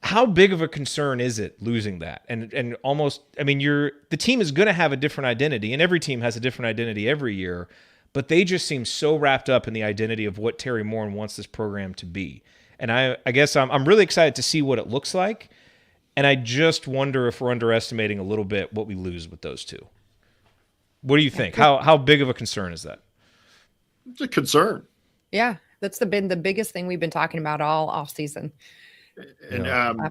How big of a concern is it losing that? And almost, the team is going to have a different identity, and every team has a different identity every year, but they just seem so wrapped up in the identity of what Terry Morin wants this program to be. And I guess I'm really excited to see what it looks like, and I just wonder if we're underestimating a little bit what we lose with those two. What do you think? How big of a concern is that? It's a concern. Yeah, that's been the biggest thing we've been talking about all off season. And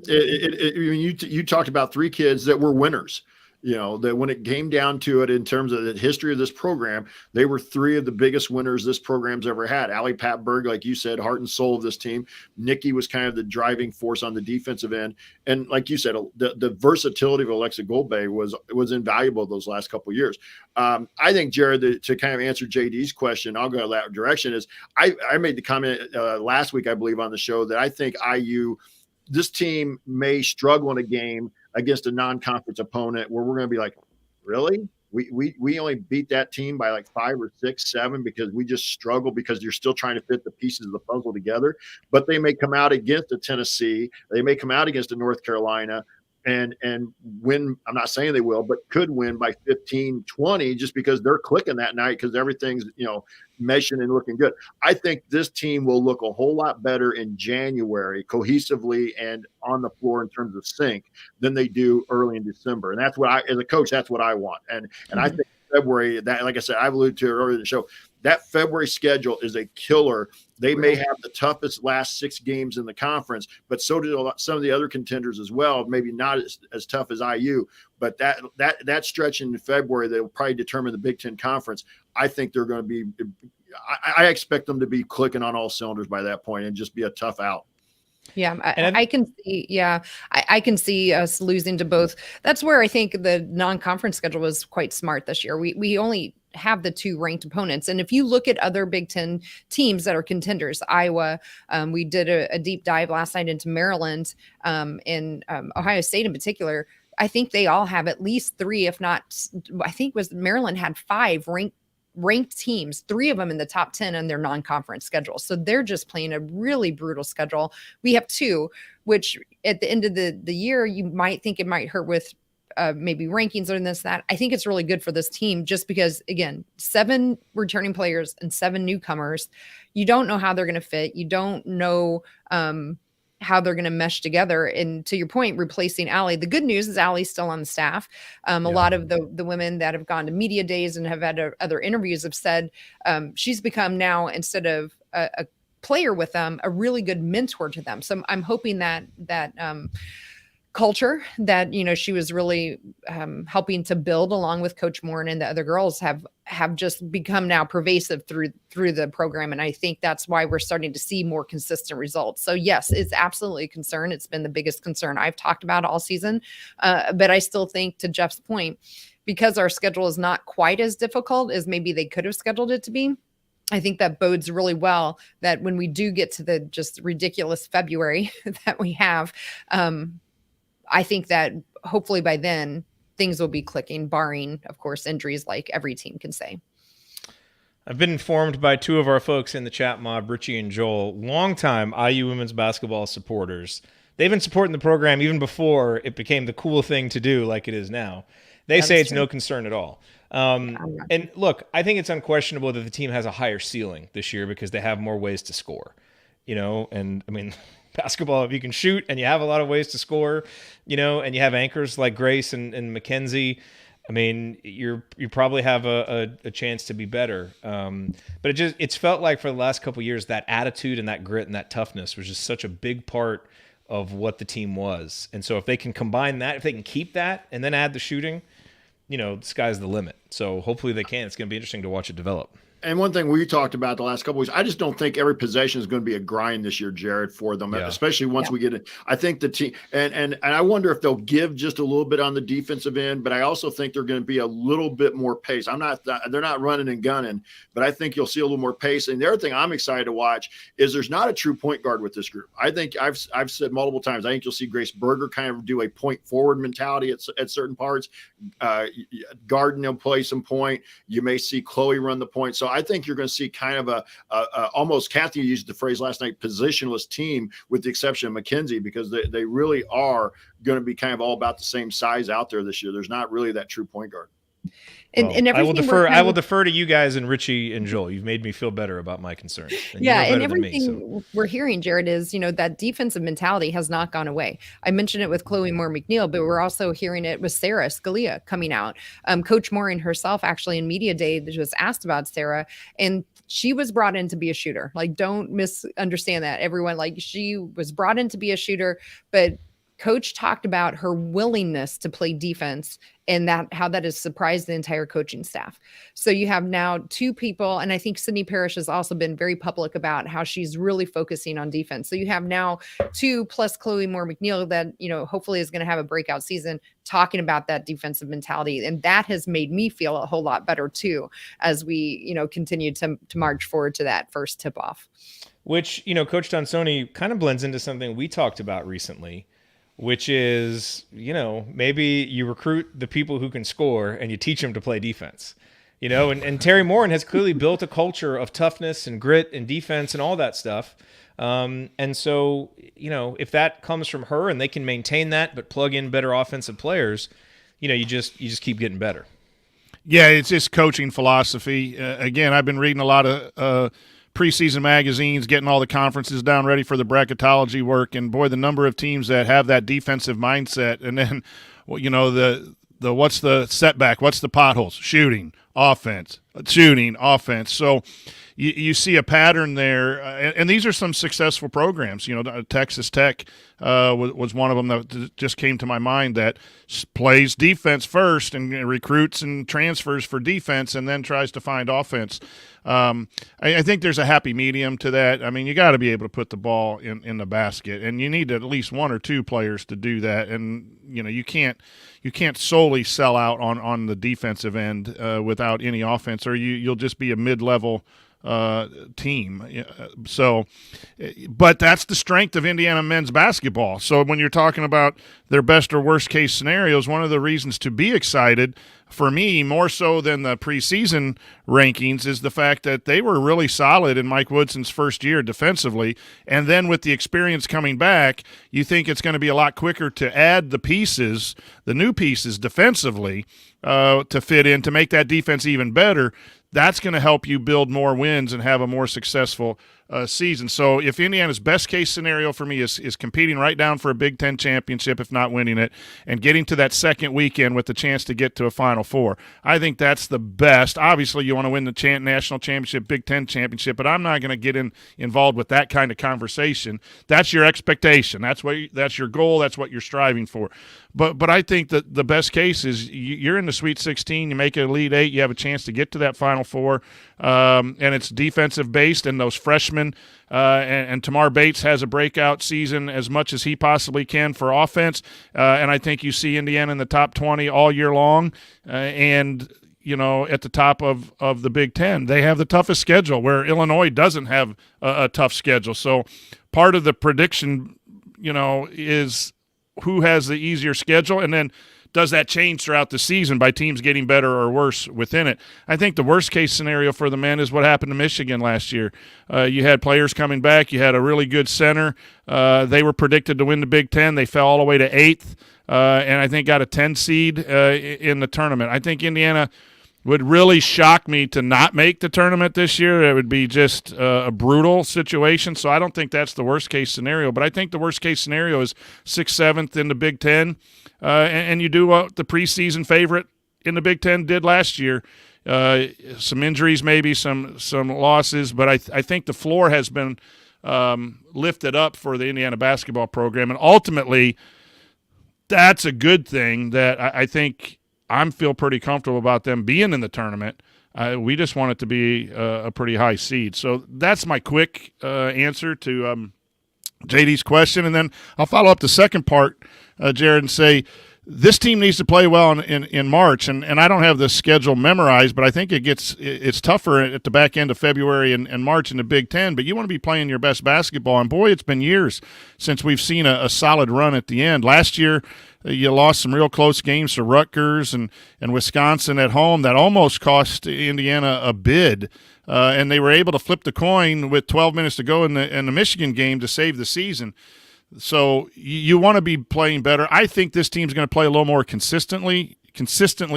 you talked about 3 kids that were winners, that when it came down to it in terms of the history of this program, they were 3 of the biggest winners this program's ever had. Ali Patberg, like you said, heart and soul of this team. Nikki was kind of the driving force on the defensive end. And like you said, the versatility of Alexa Gulbe was invaluable those last couple of years. I think, Jared, to kind of answer JD's question, I'll go that direction, is I made the comment last week, I believe, on the show that I think this team may struggle in a game against a non-conference opponent where we're going to be like, really? We only beat that team by like 5 or 6, 7 because we just struggle because you're still trying to fit the pieces of the puzzle together. But they may come out against a Tennessee. They may come out against a North Carolina and win. I'm not saying they will, but could win by 15, 20 just because they're clicking that night because everything's, meshing and looking good. I think this team will look a whole lot better in January cohesively and on the floor in terms of sync than they do early in December. And that's what as a coach, that's what I want. And I think February, that, like I said, I've alluded to it earlier in the show, that February schedule is a killer. They may have the toughest last 6 games in the conference, but so do some of the other contenders as well. Maybe not as tough as IU, but that stretch in February that will probably determine the Big Ten Conference. I think they're going to be. I expect them to be clicking on all cylinders by that point and just be a tough out. Yeah, I can see. Yeah, I can see us losing to both. That's where I think the non-conference schedule was quite smart this year. We only have the 2 ranked opponents, and if you look at other Big Ten teams that are contenders, Iowa, we did a deep dive last night into Maryland, and Ohio State in particular. I think they all have at least 3, if not. I think Maryland had 5 ranked teams, 3 of them in the top 10 on their non-conference schedule. So they're just playing a really brutal schedule. We have 2, which at the end of the year, you might think it might hurt with maybe rankings or this, that. I think it's really good for this team just because, again, 7 returning players and 7 newcomers. You don't know how they're going to fit. You don't know how they're going to mesh together. And to your point, replacing Ali, the good news is Ali's still on the staff. A lot of the women that have gone to media days and have had other interviews have said she's become now, instead of a player with them, a really good mentor to them. So I'm hoping that culture that, she was really helping to build along with Coach Morin and the other girls have just become now pervasive through the program. And I think that's why we're starting to see more consistent results. So yes, it's absolutely a concern. It's been the biggest concern I've talked about all season. But I still think, to Jeff's point, because our schedule is not quite as difficult as maybe they could have scheduled it to be, I think that bodes really well that when we do get to the just ridiculous February that we have, I think that hopefully by then things will be clicking, barring, of course, injuries like every team can say. I've been informed by 2 of our folks in the chat mob, Richie and Joel, longtime IU women's basketball supporters. They've been supporting the program even before it became the cool thing to do like it is now. They say it's no concern at all. And look, I think it's unquestionable that the team has a higher ceiling this year because they have more ways to score, and I mean, basketball, if you can shoot and you have a lot of ways to score, and you have anchors like Grace and Mackenzie, I mean, you probably have a chance to be better. But it's felt like for the last couple of years that attitude and that grit and that toughness was just such a big part of what the team was. And so if they can combine that, if they can keep that and then add the shooting, the sky's the limit. So hopefully they can. It's going to be interesting to watch it develop. And one thing we talked about the last couple of weeks, I just don't think every possession is going to be a grind this year, Jared, for them, especially once we get it. I think the team, and I wonder if they'll give just a little bit on the defensive end, but I also think they're going to be a little bit more pace. They're not running and gunning, but I think you'll see a little more pace. And the other thing I'm excited to watch is there's not a true point guard with this group. I think I've said multiple times, I think you'll see Grace Berger kind of do a point forward mentality at certain parts. Garden will play some point. You may see Chloe run the point. So I think you're going to see kind of a almost, Kathy used the phrase last night, positionless team, with the exception of McKenzie, because they really are going to be kind of all about the same size out there this year. There's not really that true point guard. And I will defer to you guys and Richie and Joel. You've made me feel better about my concerns. And and everything we're hearing, Jared, is that defensive mentality has not gone away. I mentioned it with Chloe Moore McNeil, but we're also hearing it with Sarah Scalia coming out. Coach Morin herself, actually in media day, was asked about Sarah, and she was brought in to be a shooter. Like, don't misunderstand that, everyone. Like, she was brought in to be a shooter, but Coach talked about her willingness to play defense and how that has surprised the entire coaching staff. So you have now two people, and I think Sydney Parrish has also been very public about how she's really focusing on defense. So you have now two plus Chloe Moore McNeil that, hopefully is going to have a breakout season, talking about that defensive mentality. And that has made me feel a whole lot better too, as we, continue to march forward to that first tip off. Which, Coach Tonsoni kind of blends into something we talked about recently, which is, maybe you recruit the people who can score and you teach them to play defense, and Terry Morin has clearly built a culture of toughness and grit and defense and all that stuff. And so, if that comes from her and they can maintain that, but plug in better offensive players, you just keep getting better. Yeah, it's just coaching philosophy. Again, I've been reading a lot of preseason magazines, getting all the conferences down ready for the bracketology work, and boy, the number of teams that have that defensive mindset, and then the what's the setback, what's the potholes? Shooting, offense. So you see a pattern there, and these are some successful programs. Texas Tech was one of them that just came to my mind, that plays defense first and recruits and transfers for defense and then tries to find offense. I think there's a happy medium to that. I mean, you got to be able to put the ball in the basket, and you need at least one or two players to do that. And you can't solely sell out on the defensive end without any offense, or you'll just be a mid-level team. But that's the strength of Indiana men's basketball. So when you're talking about their best or worst case scenarios, one of the reasons to be excited, for me, more so than the preseason rankings, is the fact that they were really solid in Mike Woodson's first year defensively. And then with the experience coming back, you think it's going to be a lot quicker to add the new pieces defensively to fit in, to make that defense even better. That's going to help you build more wins and have a more successful season. So if Indiana's best case scenario for me is competing right down for a Big Ten championship, if not winning it, and getting to that second weekend with the chance to get to a Final Four, I think that's the best. Obviously, you want to win the national championship, Big Ten championship, but I'm not going to get involved with that kind of conversation. That's your expectation. That's your goal. That's what you're striving for. But I think that the best case is you're in the Sweet 16, you make it Elite 8, you have a chance to get to that Final Four, and it's defensive based, and those freshmen, and Tamar Bates has a breakout season as much as he possibly can for offense, and I think you see Indiana in the top 20 all year long, and at the top of the Big Ten. They have the toughest schedule, where Illinois doesn't have a tough schedule. So part of the prediction, is who has the easier schedule, and then does that change throughout the season by teams getting better or worse within it? I think the worst-case scenario for the men is what happened to Michigan last year. You had players coming back. You had a really good center. They were predicted to win the Big Ten. They fell all the way to 8th, and I think got a 10 seed in the tournament. I think Indiana would really shock me to not make the tournament this year. It would be just a brutal situation. So I don't think that's the worst-case scenario. But I think the worst-case scenario is 6th, 7th in the Big Ten, and you do what the preseason favorite in the Big Ten did last year. Some injuries, maybe some losses, but I think the floor has been lifted up for the Indiana basketball program, and ultimately that's a good thing. That I think I feel pretty comfortable about them being in the tournament. We just want it to be a pretty high seed. So that's my quick answer to JD's question, and then I'll follow up the second part, Jared, and say this team needs to play well in March, and I don't have the schedule memorized, but I think it's tougher at the back end of February and March in the Big Ten. But you want to be playing your best basketball, and boy, it's been years since we've seen a solid run at the end. Last year, you lost some real close games to Rutgers and Wisconsin at home that almost cost Indiana a bid. And they were able to flip the coin with 12 minutes to go in the Michigan game to save the season. So you want to be playing better. I think this team's going to play a little more consistently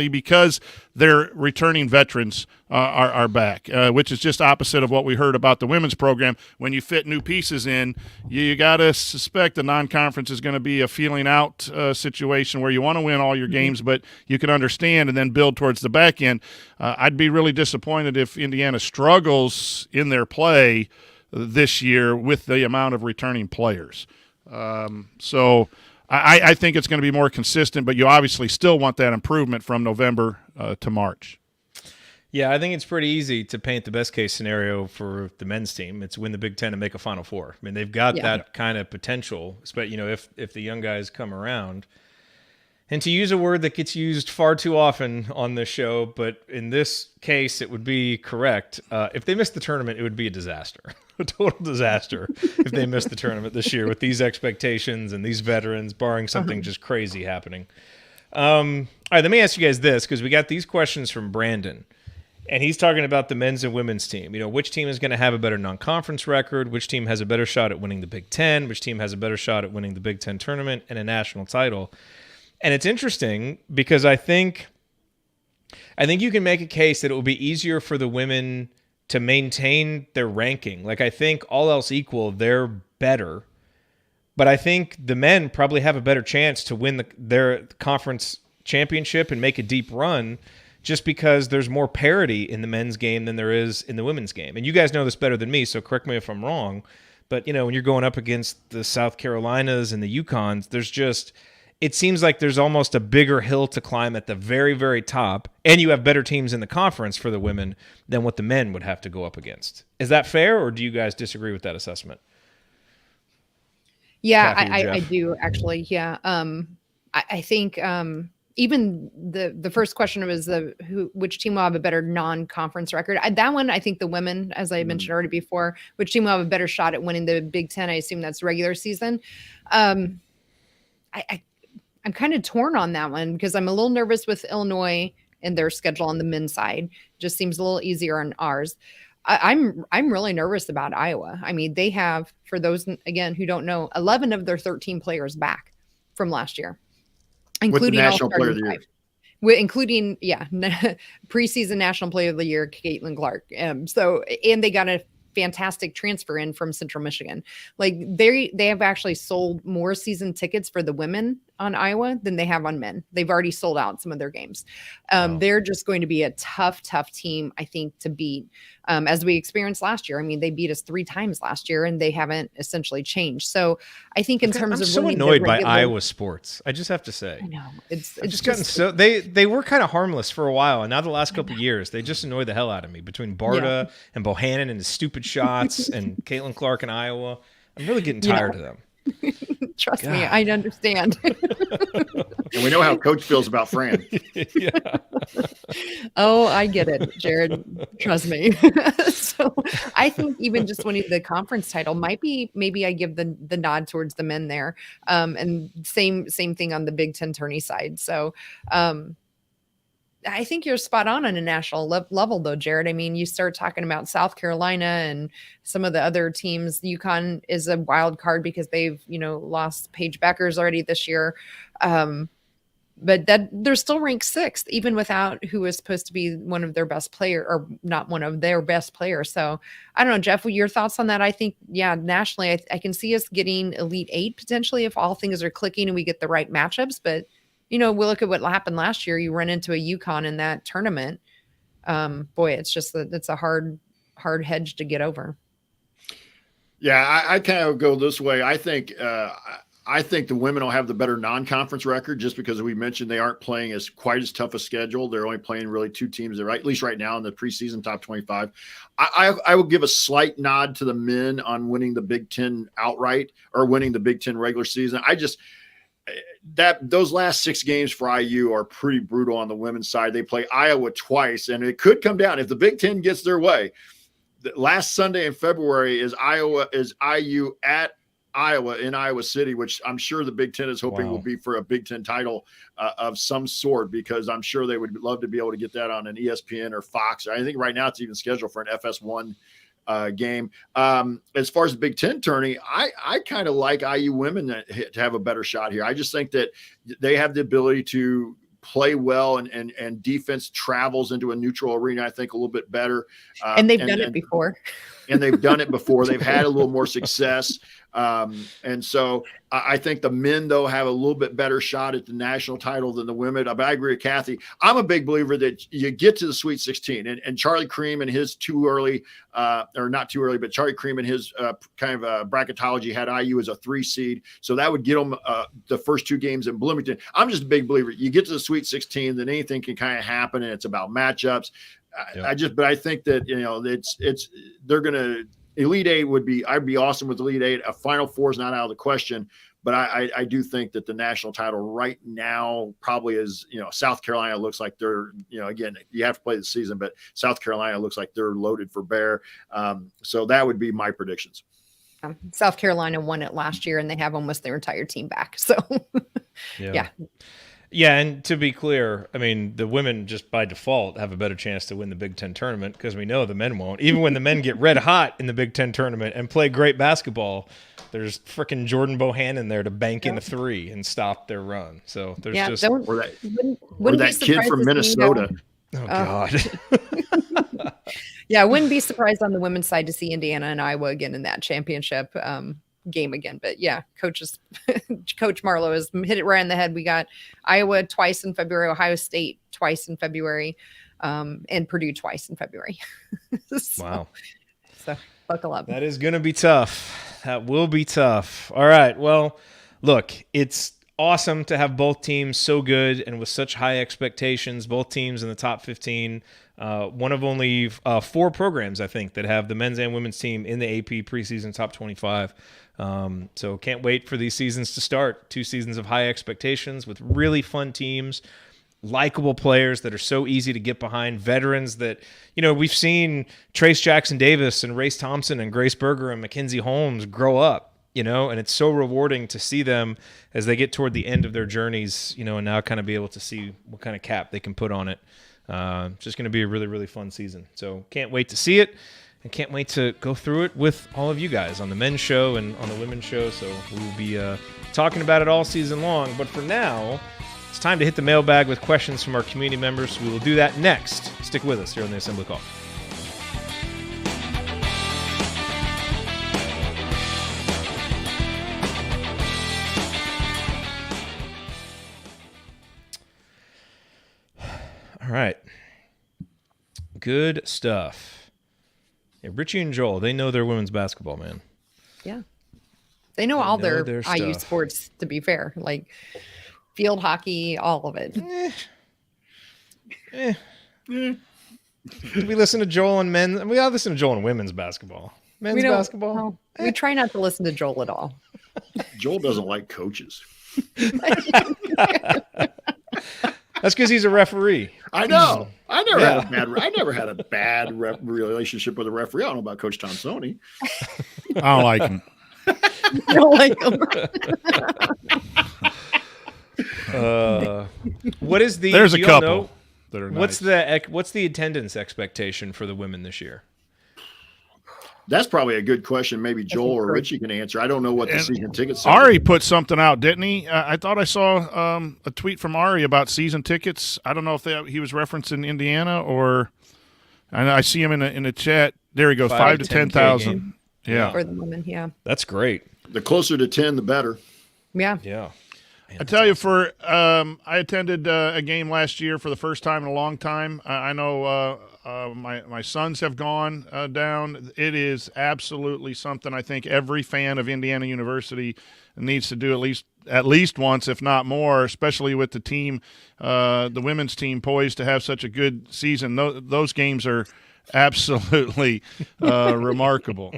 because their returning veterans are back, which is just opposite of what we heard about the women's program. When you fit new pieces in, you got to suspect the non-conference is going to be a feeling out situation where you want to win all your games, but you can understand and then build towards the back end. I'd be really disappointed if Indiana struggles in their play this year with the amount of returning players. So I think it's going to be more consistent, but you obviously still want that improvement from November to March. Yeah, I think it's pretty easy to paint the best case scenario for the men's team. It's win the Big Ten and make a Final Four. I mean, they've got that kind of potential, but if the young guys come around. And to use a word that gets used far too often on this show, but in this case, it would be correct. If they miss the tournament, it would be a disaster, a total disaster if they miss the tournament this year with these expectations and these veterans, barring something just crazy happening. All right, let me ask you guys this, because we got these questions from Brandon, and he's talking about the men's and women's team. Which team is going to have a better non-conference record? Which team has a better shot at winning the Big Ten? Which team has a better shot at winning the Big Ten tournament and a national title? And it's interesting because I think you can make a case that it will be easier for the women to maintain their ranking. Like, I think all else equal, they're better. But I think the men probably have a better chance to win their conference championship and make a deep run just because there's more parity in the men's game than there is in the women's game. And you guys know this better than me, so correct me if I'm wrong. But, when you're going up against the South Carolinas and the UConns, it seems like there's almost a bigger hill to climb at the very, very top, and you have better teams in the conference for the women than what the men would have to go up against. Is that fair, or do you guys disagree with that assessment? Yeah, I do actually. Yeah. I think even the first question was which team will have a better non-conference record. That one, I think the women, as I mentioned already before, which team will have a better shot at winning the Big Ten. I assume that's regular season. I'm kind of torn on that one because I'm a little nervous with Illinois and their schedule on the men's side. Just seems a little easier on ours. I'm really nervous about Iowa. I mean, they have, for those, again, who don't know, 11 of their 13 players back from last year, including with the National Player of the Year. Including, preseason National Player of the Year, Caitlin Clark. And they got a fantastic transfer in from Central Michigan. Like they have actually sold more season tickets for the women on Iowa than they have on men. They've already sold out some of their games. They're just going to be a tough team, I think, to beat. As we experienced last year. I mean, they beat us 3 times last year and they haven't essentially changed. So I think in terms of so annoyed by Iowa sports. I just have to say, I know it's just gotten so they were kind of harmless for a while. And now the last couple of years, they just annoyed the hell out of me between Barta and Bohannon and his stupid shots and Caitlin Clark in Iowa. I'm really getting tired of them. Trust me, I understand. And we know how Coach feels about Fran. Oh, I get it, Jared. Trust me. So I think even just winning the conference title might be, maybe I give the nod towards the men there. And same thing on the Big Ten tourney side. So I think you're spot on a national level, though, Jared. I mean, you start talking about South Carolina and some of the other teams. UConn is a wild card because they've, lost Paige Beckers already this year. But that they're still ranked 6th, even without who is supposed to be one of their best player, or not one of their best players. So I don't know, Jeff, your thoughts on that? I think, nationally, I can see us getting Elite 8 potentially if all things are clicking and we get the right matchups. But, we look at what happened last year. You run into a UConn in that tournament. Boy, it's just it's a hard hedge to get over. Yeah, I kind of go this way. I think the women will have the better non-conference record just because we mentioned they aren't playing quite as tough a schedule. They're only playing really 2 teams, at least right now in the preseason top 25. I will give a slight nod to the men on winning the Big Ten outright or winning the Big Ten regular season. Those last 6 games for IU are pretty brutal on the women's side. They play Iowa twice, and it could come down if the Big Ten gets their way. The last Sunday in February is IU at Iowa in Iowa City, which I'm sure the Big Ten is hoping will be for a Big Ten title of some sort, because I'm sure they would love to be able to get that on an ESPN or Fox. I think right now it's even scheduled for an FS1 game. As far as the Big Ten tourney, I kind of like IU women to have a better shot here. I just think that they have the ability to play well, and defense travels into a neutral arena, I think, a little bit better. And they've done it before. And they've done it before. They've had a little more success. And so I think the men, though, have a little bit better shot at the national title than the women. But I agree with Kathy. I'm a big believer that you get to the Sweet 16. And Charlie Cream and his too early, or not too early, but Charlie Cream and his kind of bracketology had IU as a 3 seed. So that would get them the first 2 games in Bloomington. I'm just a big believer. You get to the Sweet 16, then anything can kind of happen, and it's about matchups. But I think that, they're going to Elite Eight I'd be awesome with Elite Eight. A Final Four is not out of the question, but I do think that the national title right now probably is, South Carolina looks like they're, again, you have to play the season, but South Carolina looks like they're loaded for bear. So that would be my predictions. South Carolina won it last year, and they have almost their entire team back. So yeah. Yeah, and to be clear, I mean, the women just by default have a better chance to win the Big Ten tournament because we know the men won't. Even when the men get red hot in the Big Ten tournament and play great basketball, there's frickin' Jordan Bohannon there to bank in a 3 and stop their run. So there's or that kid from Minnesota. Oh, God. Yeah, I wouldn't be surprised on the women's side to see Indiana and Iowa again in that championship game again. But yeah, Coach Marlowe has hit it right on the head. We got Iowa twice in February, Ohio State twice in February, and Purdue twice in February. Wow. So buckle up. That is going to be tough. That will be tough. All right. Well, look, it's awesome to have both teams so good and with such high expectations, both teams in the top 15. One of only 4 programs, I think, that have the men's and women's team in the AP preseason top 25. So can't wait for these seasons to start. 2 seasons of high expectations with really fun teams, likable players that are so easy to get behind, veterans that, we've seen Trace Jackson Davis and Race Thompson and Grace Berger and Mackenzie Holmes grow up, and it's so rewarding to see them as they get toward the end of their journeys, and now kind of be able to see what kind of cap they can put on it. It's just going to be a really, really fun season. So can't wait to see it, and can't wait to go through it with all of you guys on the men's show and on the women's show. So we'll be talking about it all season long. But for now, it's time to hit the mailbag with questions from our community members. We will do that next. Stick with us here on the Assembly Call. All right. Good stuff. Yeah, Richie and Joel, they know their women's basketball, man. Yeah. They know all their IU stuff. sports, to be fair. Like field hockey, all of it. We listen to Joel and men's. We all listen to Joel and women's basketball. Men's basketball. No, we try not to listen to Joel at all. Joel doesn't like coaches. That's because he's a referee. I know. I never had a bad relationship with a referee. I don't know about Coach Tonsoni. I don't like him. You don't like him. What is the? There's a couple that are what's nice. What's the attendance expectation for the women this year? That's probably a good question. Maybe Joel or Richie can answer. I don't know what the season tickets are. Ari put something out, didn't he? I thought I saw a tweet from Ari about season tickets. I don't know if he was referencing Indiana or I see him in the chat. There he goes, 5 to 10,000. Yeah. For the women, yeah. That's great. The closer to 10, the better. Yeah. Yeah. Man, I tell you, I attended a game last year for the first time in a long time. I know my sons have gone down. It is absolutely something I think every fan of Indiana University needs to do at least once, if not more, especially with the team, the women's team poised to have such a good season. Those games are absolutely remarkable.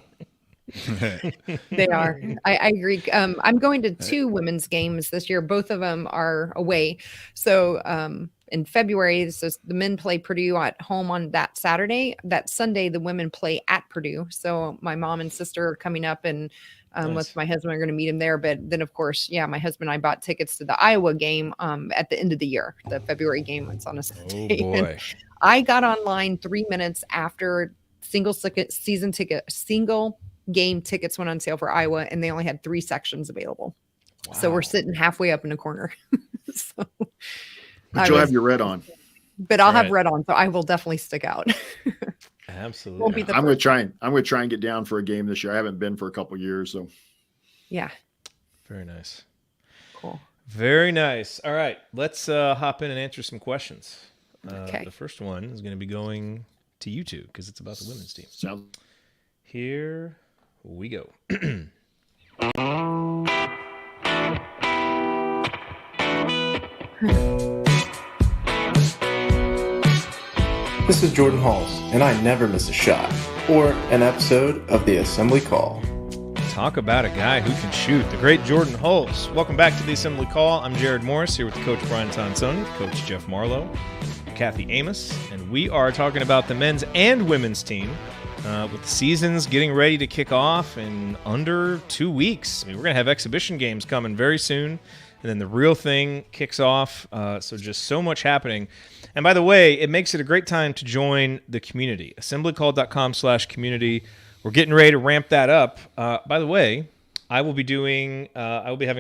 They are. I agree. I'm going to 2 women's games this year. Both of them are away. So in February, so the men play Purdue at home on that Saturday. That Sunday, the women play at Purdue. So my mom and sister are coming up, and Nice. with my husband, are going to meet him there. But then, of course, my husband and I bought tickets to the Iowa game at the end of the year. The February game was on a Sunday. Oh boy. I got online 3 minutes after single game tickets went on sale for Iowa, and they only had 3 sections available. Wow. So we're sitting halfway up in a corner. But you'll have your red on. But I'll have red on, so I will definitely stick out. Absolutely. Won't be the I'm going to try and get down for a game this year. I haven't been for a couple years, so. Yeah. Very nice. Cool. Very nice. All right, let's hop in and answer some questions. Okay. The first one is going to be going to you two because it's about the women's team. Sounds. Here we go. This is Jordan Halls, and I never miss a shot or an episode of the Assembly Call. Talk about a guy who can shoot. The great Jordan Hulse. Welcome back to the Assembly Call. I'm Jared Morris here with Coach Brian Tonsoni, Coach Jeff Marlowe, Kathy Amos, and we are talking about the men's and women's team with the seasons getting ready to kick off in under 2 weeks. I mean, we're going to have exhibition games coming very soon, and then the real thing kicks off. So just so much happening. And by the way, it makes it a great time to join the community. assemblycall.com/community. We're getting ready to ramp that up. By the way, I will be having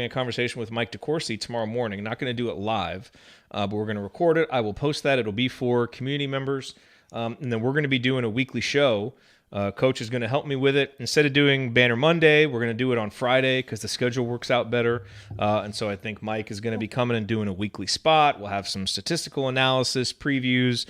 a conversation with Mike DeCourcy tomorrow morning. Not going to do it live, but we're going to record it. I will post that. It'll be for community members. And then we're going to be doing a weekly show. Coach is going to help me with it. Instead of doing Banner Monday, we're going to do it on Friday because the schedule works out better. And so I think Mike is going to be coming and doing a weekly spot. We'll have some statistical analysis, previews,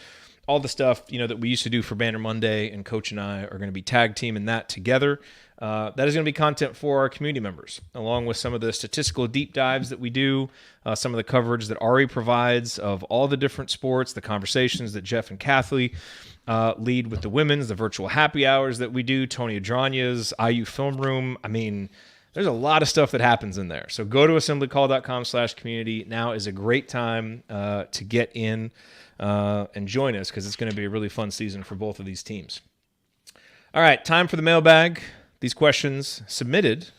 all the stuff that we used to do for Banner Monday, and Coach and I are going to be tag teaming that together. That is going to be content for our community members, along with some of the statistical deep dives that we do, some of the coverage that Ari provides of all the different sports, the conversations that Jeff and Kathy lead with the women's, the virtual happy hours that we do, Tony Adranya's IU film room. I mean, there's a lot of stuff that happens in there. So go to assemblycall.com/community. Now is a great time to get in and join us because it's going to be a really fun season for both of these teams. All right, time for the mailbag. These questions submitted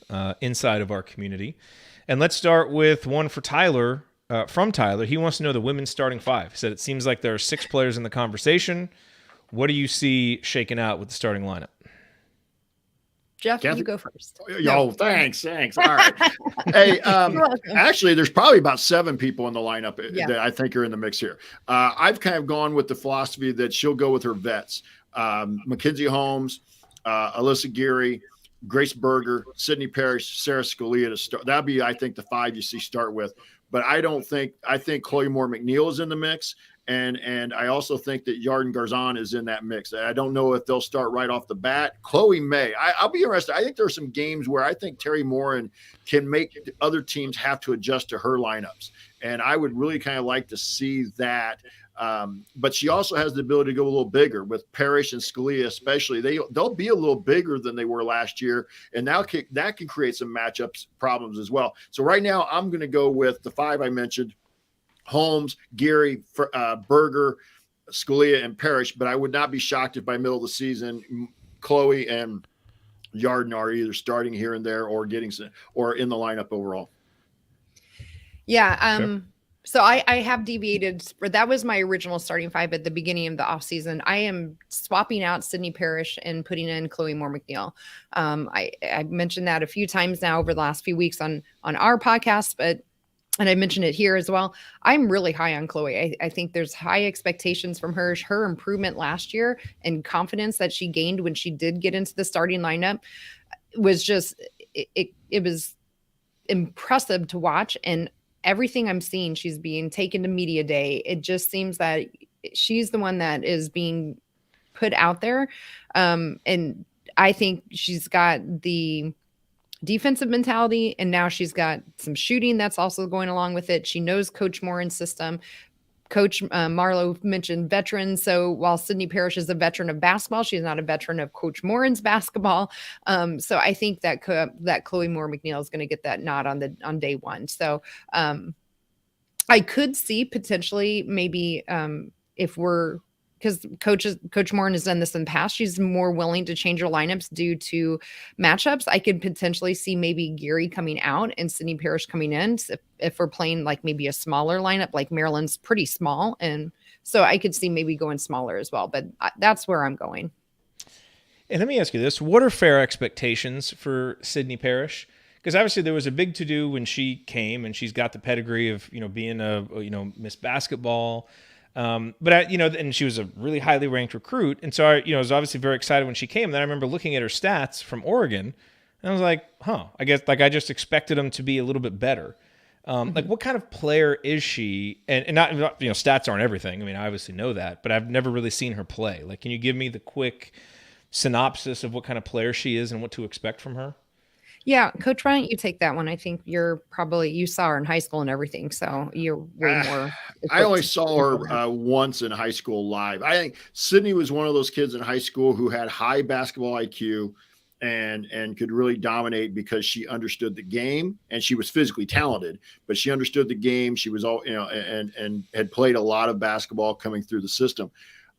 inside of our community. And let's start with one for Tyler, from Tyler. He wants to know the women's starting 5. He said it seems like there are 6 players in the conversation. What do you see shaking out with the starting lineup? Jeff, Kathy? you go first. Oh, thanks. All right. Hey, actually, there's probably about 7 people in the lineup that I think are in the mix here. I've kind of gone with the philosophy that she'll go with her vets. Mackenzie Holmes, Alyssa Geary, Grace Berger, Sydney Parrish, Sarah Scalia to start. That'd be, I think, the 5 you see start with. But I think Chloe Moore McNeil is in the mix. And I also think that Yarden Garzon is in that mix. I don't know if they'll start right off the bat. Chloe may. I'll be interested. I think there are some games where I think Terry Morin can make other teams have to adjust to her lineups. And I would really kind of like to see that. But she also has the ability to go a little bigger with Parrish and Scalia, especially. They'll be a little bigger than they were last year. And now that can create some matchups problems as well. So right now I'm going to go with the 5 I mentioned. Holmes, Geary, Berger, Scalia, and Parrish, but I would not be shocked if by middle of the season, Chloe and Yarden are either starting here and there or or in the lineup overall. Yeah. Sure. So I have deviated, but that was my original starting 5 at the beginning of the offseason. I am swapping out Sydney Parrish and putting in Chloe Moore McNeil. I mentioned that a few times now over the last few weeks on our podcast, and I mentioned it here as well. I'm really high on Chloe. I think there's high expectations from her. Her improvement last year and confidence that she gained when she did get into the starting lineup was just, it was impressive to watch. And everything I'm seeing, she's being taken to media day. It just seems that she's the one that is being put out there. And I think she's got the defensive mentality, and now she's got some shooting that's also going along with it. She knows Coach Morin's system. Coach Marlowe mentioned veterans. So while Sydney Parrish is a veteran of basketball, she's not a veteran of Coach Morin's basketball. So I think that Chloe Moore McNeil is going to get that nod on day one. So I could see potentially maybe because Coach Morin has done this in the past, she's more willing to change her lineups due to matchups. I could potentially see maybe Geary coming out and Sydney Parrish coming in if we're playing like maybe a smaller lineup, like Maryland's pretty small. And so I could see maybe going smaller as well, but that's where I'm going. And let me ask you this. What are fair expectations for Sydney Parrish? Because obviously there was a big to-do when she came, and she's got the pedigree of, being a Miss Basketball. But and she was a really highly ranked recruit. And so I was obviously very excited when she came. And then I remember looking at her stats from Oregon, and I was like, I guess I just expected them to be a little bit better. Like, what kind of player is she? And not, stats aren't everything. I mean, I obviously know that, but I've never really seen her play. Like, can you give me the quick synopsis of what kind of player she is and what to expect from her? Yeah, Coach, why don't you take that one? I think you saw her in high school and everything, so you're way more. I only saw her once in high school live. I think Sydney was one of those kids in high school who had high basketball IQ and could really dominate because she understood the game, and she was physically talented, but she understood the game. She was and had played a lot of basketball coming through the system.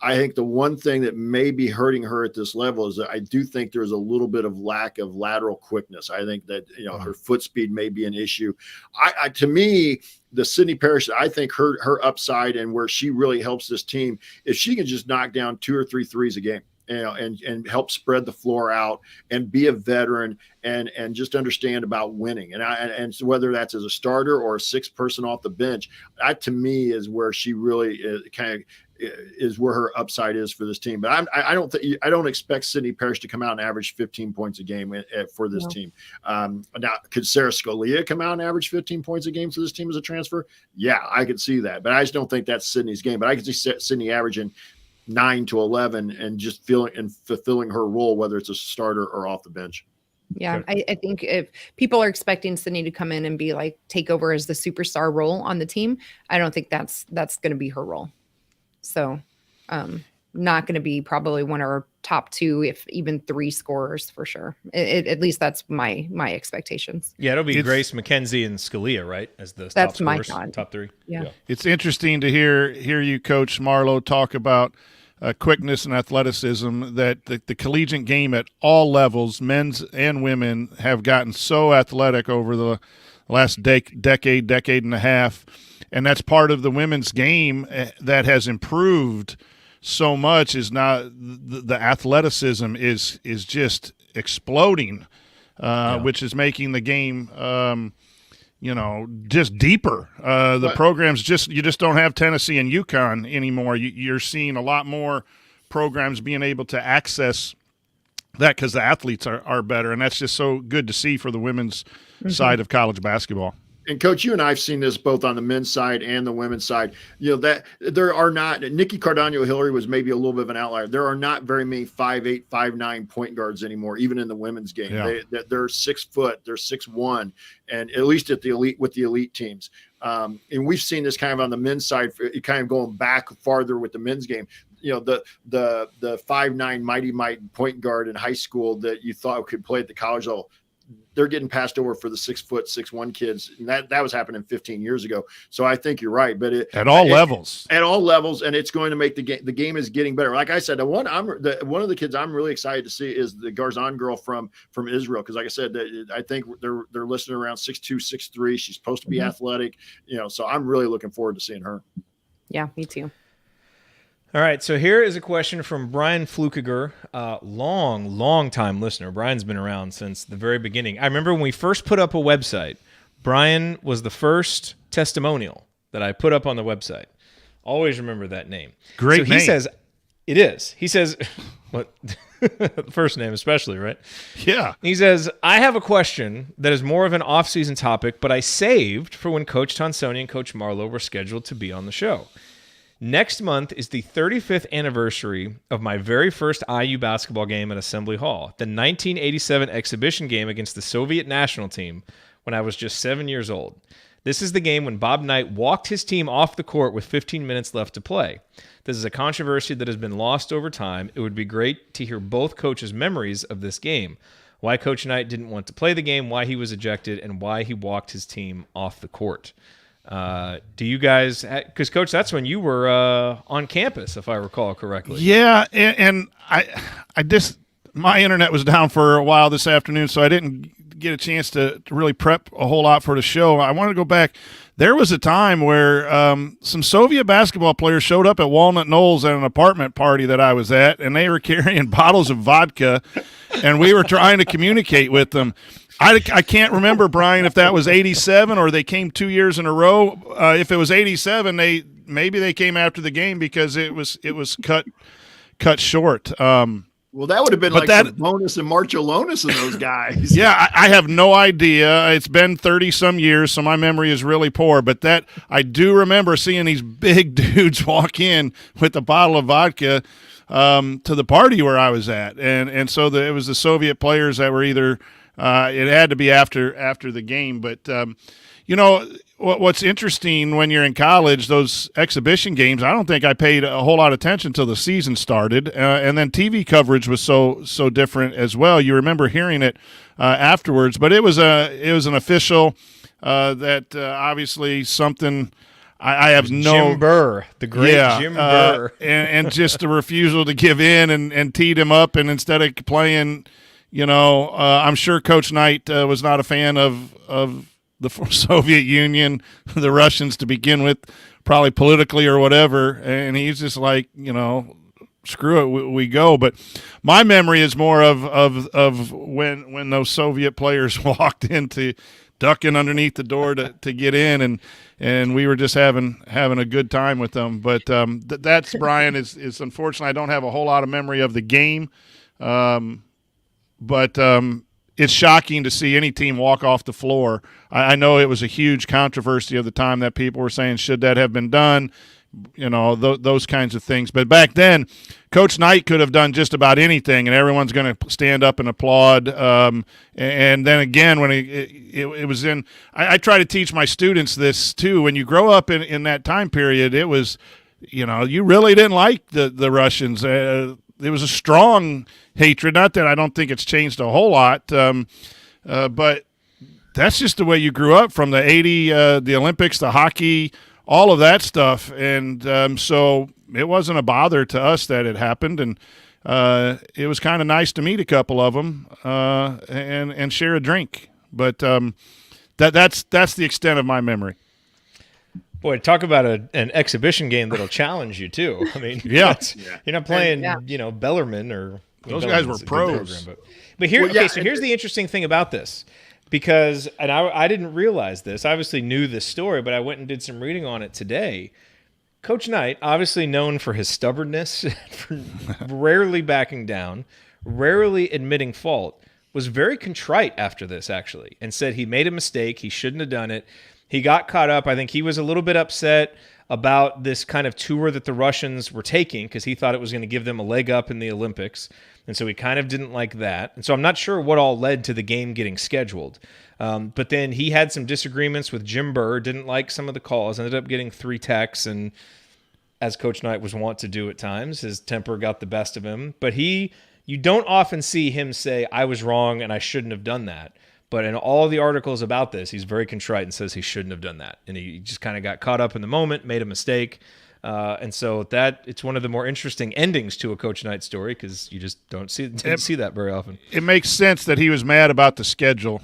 I think the one thing that may be hurting her at this level is that I do think there's a little bit of lack of lateral quickness. I think that, her foot speed may be an issue. To me, the Sydney Parrish, I think her upside and where she really helps this team, if she can just knock down 2 or 3 threes a game, and help spread the floor out and be a veteran and just understand about winning. And so whether that's as a starter or a sixth person off the bench, that to me is where she really is where her upside is for this team. But I don't expect Sydney Parrish to come out and average 15 points a game for this team. Now, could Sarah Scalia come out and average 15 points a game for this team as a transfer? Yeah, I could see that, but I just don't think that's Sydney's game. But I could see Sydney averaging 9 to 11 and just fulfilling her role, whether it's a starter or off the bench. Yeah, I think if people are expecting Sydney to come in and be like take over as the superstar role on the team, I don't think that's going to be her role. So, not going to be probably one of our top 2, if even 3 scorers for sure. At least that's my expectations. Yeah, it'll be Grace, McKenzie, and Scalia, right? As the that's top my scorers, top 3. Yeah. It's interesting to hear you, Coach Marlowe, talk about quickness and athleticism, that the collegiate game at all levels, men's and women, have gotten so athletic over the last decade and a half. And that's part of the women's game that has improved so much, is now the athleticism is just exploding, which is making the game, just deeper. The programs you just don't have Tennessee and UConn anymore. You're seeing a lot more programs being able to access that because the athletes are better. And that's just so good to see for the women's side of college basketball. And Coach, you and I have seen this both on the men's side and the women's side. That there are not, Nikki Cardano-Hillary was maybe a little bit of an outlier. There are not very many 5'8", 5'9" point guards anymore, even in the women's game. Yeah. They're 6 foot, they're 6'1", and at least at the elite with the elite teams. And we've seen this kind of on the men's side, kind of going back farther with the men's game. The 5'9" Mighty Might point guard in high school that you thought could play at the college level, they're getting passed over for the 6 foot, 6'1" kids. And that was happening 15 years ago. So I think you're right, but at all levels, and it's going to make the game is getting better. Like I said, one of the kids I'm really excited to see is the Garzon girl from Israel. Cause like I said, I think they're listed around 6'2", 6'3". She's supposed to be athletic, so I'm really looking forward to seeing her. Yeah, me too. All right, so here is a question from Brian Flukiger, long time listener. Brian's been around since the very beginning. I remember when we first put up a website, Brian was the first testimonial that I put up on the website. Always remember that name. Great name. He says, it is. He says, what? First name especially, right? Yeah. He says, I have a question that is more of an off-season topic, but I saved for when Coach Tonsoni and Coach Marlowe were scheduled to be on the show. Next month is the 35th anniversary of my very first IU basketball game at Assembly Hall, the 1987 exhibition game against the Soviet national team when I was just 7 years old. This is the game when Bob Knight walked his team off the court with 15 minutes left to play. This is a controversy that has been lost over time. It would be great to hear both coaches' memories of this game. Why Coach Knight didn't want to play the game, why he was ejected, and why he walked his team off the court. Do you guys, because Coach, that's when you were on campus, if I recall correctly. Yeah, and I just, my internet was down for a while this afternoon, so I didn't get a chance to really prep a whole lot for the show. I wanted to go back. There was a time where some Soviet basketball players showed up at Walnut Knolls at an apartment party that I was at, and they were carrying bottles of vodka, and we were trying to communicate with them. I can't remember, Brian, if that was 87 or they came 2 years in a row. If it was 87, maybe they came after the game because it was cut short. Well, that would have been like Bonus and Marchalonis and those guys. Yeah, I have no idea. It's been 30-some years, so my memory is really poor. But that I do remember seeing these big dudes walk in with a bottle of vodka to the party where I was at, and so it was the Soviet players that were either. It had to be after the game, but you know what's interesting when you're in college, those exhibition games. I don't think I paid a whole lot of attention until the season started, and then TV coverage was so different as well. You remember hearing it afterwards, but it was an official that obviously something. I have no Jim Burr, the great Jim Burr, and just a refusal to give in and teed him up, and instead of playing. You know, I'm sure Coach Knight was not a fan of the Soviet Union, the Russians to begin with, probably politically or whatever, and he's just like, you know, screw it, we go. But my memory is more of when those Soviet players walked into ducking underneath the door to get in, and we were just having a good time with them. But that's, Brian, is unfortunately I don't have a whole lot of memory of the game. But it's shocking to see any team walk off the floor. I know it was a huge controversy of the time that people were saying, should that have been done? You know, those kinds of things. But back then, Coach Knight could have done just about anything, and everyone's going to stand up and applaud. And then again, when it was in – I try to teach my students this too. When you grow up in that time period, it was – you know, you really didn't like the Russians. There was a strong hatred. Not that I don't think it's changed a whole lot, but that's just the way you grew up from the 80, the Olympics, the hockey, all of that stuff. And so it wasn't a bother to us that it happened. And it was kind of nice to meet a couple of them and share a drink. But that's the extent of my memory. Boy, talk about an exhibition game that'll challenge you too. I mean, yeah, you're not playing, you know, Bellarmine or those guys were pros. Program, but here, okay, so here's the interesting thing about this, because and I didn't realize this. I obviously knew this story, but I went and did some reading on it today. Coach Knight, obviously known for his stubbornness, for rarely backing down, rarely admitting fault, was very contrite after this actually, and said he made a mistake. He shouldn't have done it. He got caught up. I think he was a little bit upset about this kind of tour that the Russians were taking because he thought it was going to give them a leg up in the Olympics. And so he kind of didn't like that. And so I'm not sure what all led to the game getting scheduled. But then he had some disagreements with Jim Burr, didn't like some of the calls, ended up getting 3 techs. And as Coach Knight was wont to do at times, his temper got the best of him. But you don't often see him say, I was wrong and I shouldn't have done that. But in all the articles about this, he's very contrite and says he shouldn't have done that. And he just kind of got caught up in the moment, made a mistake. And so it's one of the more interesting endings to a Coach Knight story because you just didn't see that very often. It makes sense that he was mad about the schedule,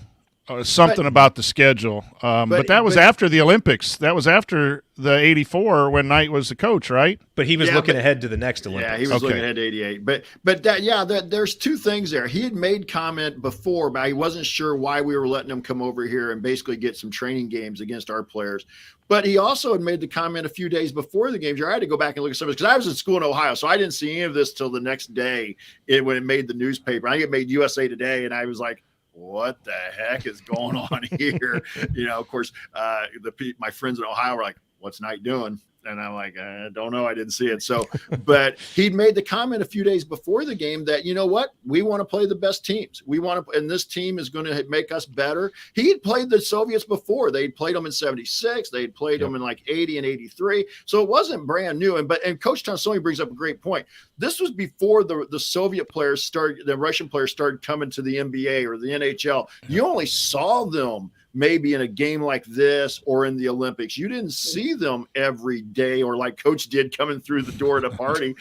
about the schedule. But that was after the Olympics. That was after the 84 when Knight was the coach, right? But he was looking ahead to the next Olympics. Yeah, he was looking ahead to 88. But there's 2 things there. He had made comment before, but he wasn't sure why we were letting him come over here and basically get some training games against our players. But he also had made the comment a few days before the game. I had to go back and look at some of this because I was in school in Ohio, so I didn't see any of this till the next day when it made the newspaper. I think it made USA Today, and I was like, what the heck is going on here? Of course, my friends in Ohio were like, what's Knight doing? And I'm like, I don't know. I didn't see it. So, but he'd made the comment a few days before the game that, you know what, we want to play the best teams. And this team is going to make us better. He had played the Soviets before. They'd played them in 76. They'd played them in like 80 and 83. So it wasn't brand new. And Coach Tonsoni brings up a great point. This was before the Soviet players the Russian players started coming to the NBA or the NHL. You only saw them maybe in a game like this or in the Olympics. You didn't see them every day or like Coach did coming through the door at a party,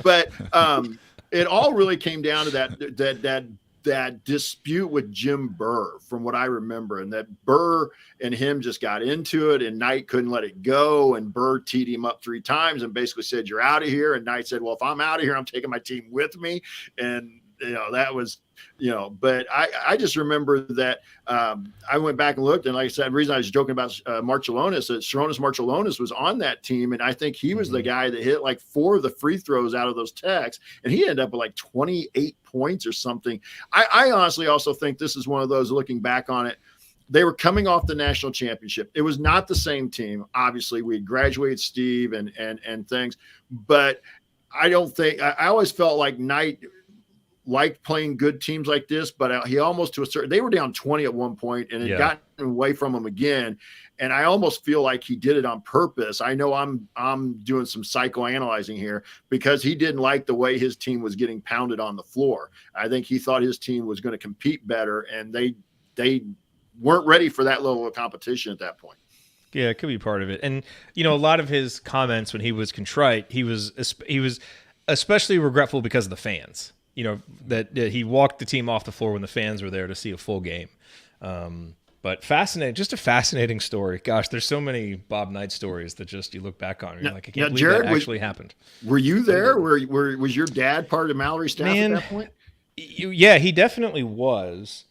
but it all really came down to that dispute with Jim Burr from what I remember, and that Burr and him just got into it and Knight couldn't let it go. And Burr teed him up 3 times and basically said, you're out of here. And Knight said, well, if I'm out of here, I'm taking my team with me. And, that was, but I just remember that I went back and looked, and like I said, the reason I was joking about Marcellonis, that Sharonis Marcellonis was on that team, and I think he was the guy that hit like 4 of the free throws out of those techs, and he ended up with like 28 points or something. I honestly also think this is one of those, looking back on it, they were coming off the national championship. It was not the same team. Obviously, we had graduated Steve and things, but I don't think – I always felt like Knight – liked playing good teams like this, but he almost they were down 20 at one point and it got away from him again. And I almost feel like he did it on purpose. I know I'm doing some psychoanalyzing here because he didn't like the way his team was getting pounded on the floor. I think he thought his team was going to compete better, and they weren't ready for that level of competition at that point. Yeah, it could be part of it. And, a lot of his comments when he was contrite, he was especially regretful because of the fans. That he walked the team off the floor when the fans were there to see a full game. But just a fascinating story. Gosh, there's so many Bob Knight stories that just you look back on and you're like, I can't believe Jared, that actually happened. Were you there? Was your dad part of the Mallory staff at that point? Yeah, he definitely was.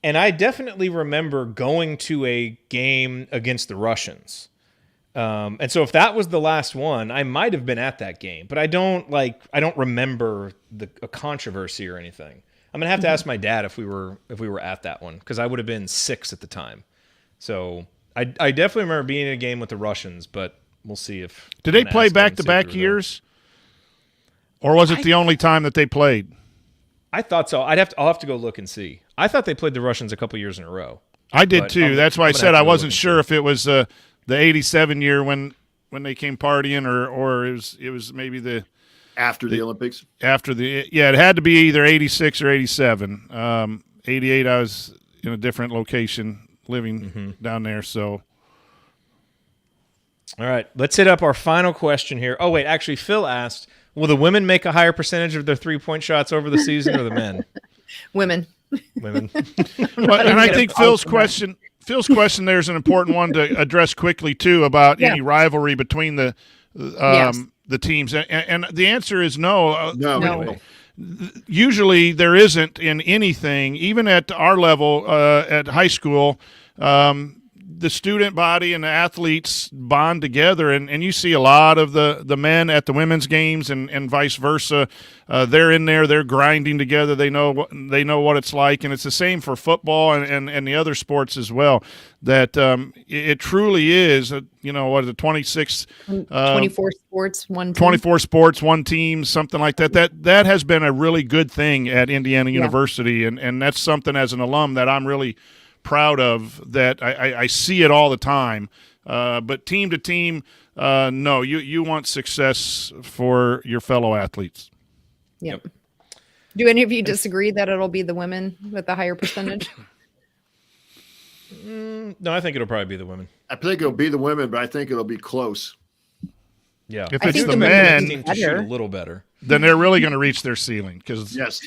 And I definitely remember going to a game against the Russians. And so if that was the last one, I might have been at that game, but I don't remember a controversy or anything. I'm going to have to ask my dad if we were at that one, because I would have been 6 at the time. So I definitely remember being in a game with the Russians, but we'll see if. Did they play back-to-back years? Or was it the only time that they played? I thought so. I'll have to go look and see. I thought they played the Russians a couple years in a row. I did too. That's why I said I wasn't sure if it was the 87 year when they came partying or it was maybe the after the Olympics. It had to be either 86 or 87. 88 I was in a different location living down there, so all right, let's hit up our final question here. Oh wait, actually Phil asked, will the women make a higher percentage of their 3-point shots over the season or the men? Women. Well, and I think Phil's question there's an important one to address quickly too about any rivalry between the teams, and the answer is no. No. Usually there isn't in anything, even at our level at high school. The student body and the athletes bond together, and you see a lot of the men at the women's games and vice versa. They're in there, they're grinding together. They know what it's like, and it's the same for football and the other sports as well. That it truly is, what is it, 26, 24 sports, one team. 24 sports, one team, something like that. That has been a really good thing at Indiana University, and that's something as an alum that I'm really proud of, that I see it all the time. But team to team, no, you want success for your fellow athletes. Yep. Do any of you disagree that it'll be the women with the higher percentage? No, I think it'll probably be the women. I think it'll be the women, but I think it'll be close. Yeah. If it's the men, to shoot a little better, then they're really going to reach their ceiling. Yes.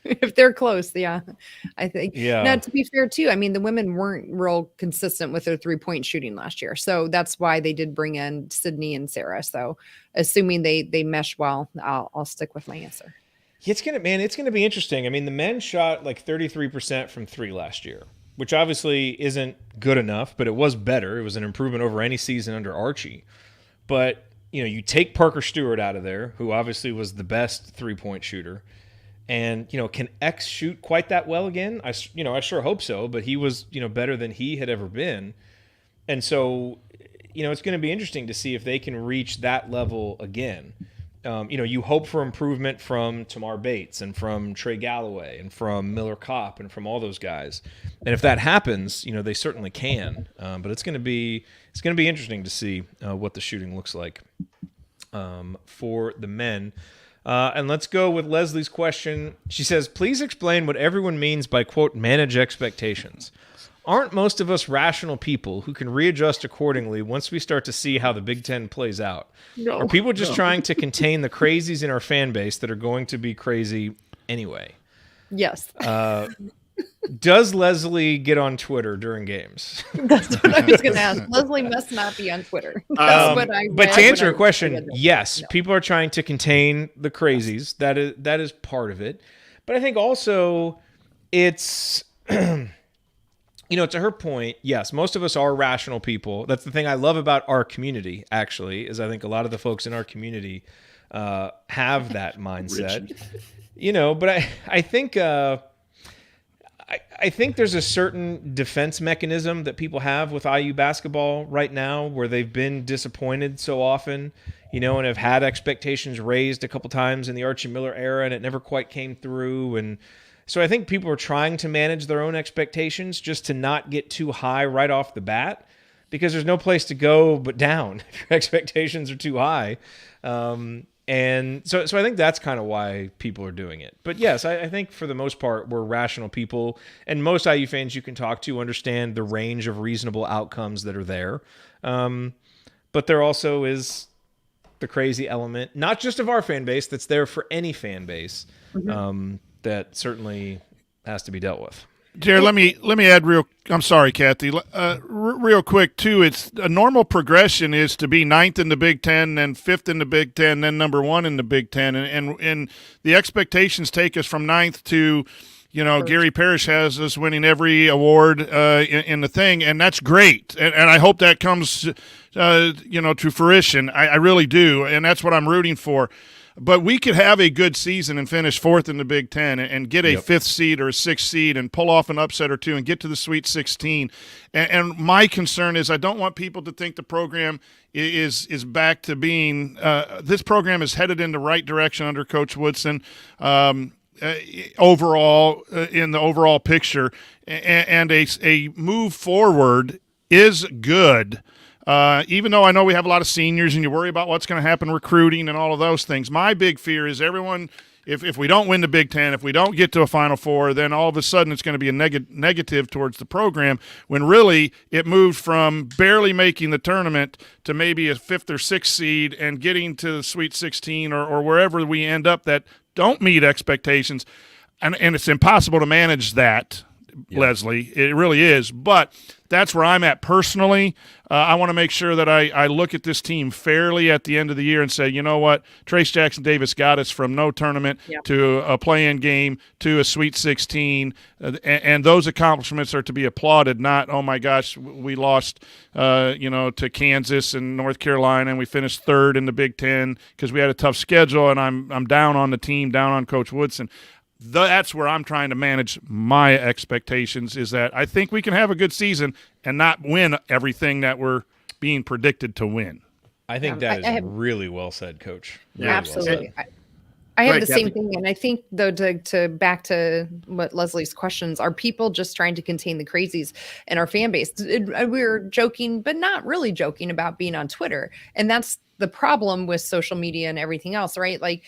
If they're close, I think. Yeah. Now, to be fair, too, I mean, the women weren't real consistent with their 3-point shooting last year, so that's why they did bring in Sydney and Sarah. So, assuming they mesh well, I'll stick with my answer. It's gonna be interesting. I mean, the men shot like 33% from 3 last year, which obviously isn't good enough, but it was better. It was an improvement over any season under Archie. But, you take Parker Stewart out of there, who obviously was the best three-point shooter. And, can X shoot quite that well again? I sure hope so, but he was, better than he had ever been. And so, it's going to be interesting to see if they can reach that level again. You hope for improvement from Tamar Bates and from Trey Galloway and from Miller Kopp and from all those guys. And if that happens, they certainly can. But it's going to be interesting to see what the shooting looks like for the men. And let's go with Leslie's question. She says, please explain what everyone means by, quote, manage expectations. Aren't most of us rational people who can readjust accordingly once we start to see how the Big Ten plays out? No, Are people just trying to contain the crazies in our fan base that are going to be crazy anyway? Yes. Does Leslie get on Twitter during games? That's what I was going to ask. Leslie must not be on Twitter. That's what I but read to answer when your I question, read it. yes, No. people are trying to contain the crazies. That is part of it. But I think also it's, to her point, yes, most of us are rational people. That's the thing I love about our community, actually, is I think a lot of the folks in our community have that mindset. But I think I think there's a certain defense mechanism that people have with IU basketball right now where they've been disappointed so often, and have had expectations raised a couple times in the Archie Miller era, and it never quite came through. And so I think people are trying to manage their own expectations just to not get too high right off the bat, because there's no place to go but down if your expectations are too high. And so I think that's kind of why people are doing it. But yes, I think for the most part, we're rational people, and most IU fans you can talk to understand the range of reasonable outcomes that are there. But there also is the crazy element, not just of our fan base, that's there for any fan base, that certainly has to be dealt with. Jared, let me add I'm sorry, Kathy. Real quick too. It's a normal progression is to be 9th in the Big Ten, then 5th in the Big Ten, then number 1 in the Big Ten, and the expectations take us from 9th to, Gary Parrish has us winning every award in the thing, and that's great, and I hope that comes to fruition. I really do, and that's what I'm rooting for. But we could have a good season and finish 4th in the Big Ten and get a 5th seed or a 6th seed and pull off an upset or two and get to the Sweet 16. And my concern is I don't want people to think the program is back to being this program is headed in the right direction under Coach Woodson overall in the overall picture. And a move forward is good. Even though I know we have a lot of seniors and you worry about what's going to happen recruiting and all of those things, my big fear is everyone, if we don't win the Big Ten, if we don't get to a Final Four, then all of a sudden it's going to be a negative towards the program, when really it moved from barely making the tournament to maybe a 5th or 6th seed and getting to the Sweet 16 or wherever we end up that don't meet expectations. And it's impossible to manage that, Leslie. It really is. But that's where I'm at personally. I want to make sure that I look at this team fairly at the end of the year and say, you know what, Trace Jackson Davis got us from no tournament to a play-in game to a Sweet 16, and those accomplishments are to be applauded, not, oh my gosh, we lost to Kansas and North Carolina and we finished 3rd in the Big Ten because we had a tough schedule, and I'm down on the team, down on Coach Woodson. That's where I'm trying to manage my expectations, is that I think we can have a good season and not win everything that we're being predicted to win. I think that is really well said, Coach. Really Absolutely. Well said. I have Right, the same Kathy. thing. And I think, though, to back to what Leslie's questions, are people just trying to contain the crazies in our fan base? We're joking, but not really joking about being on Twitter. And that's the problem with social media and everything else, right? Like,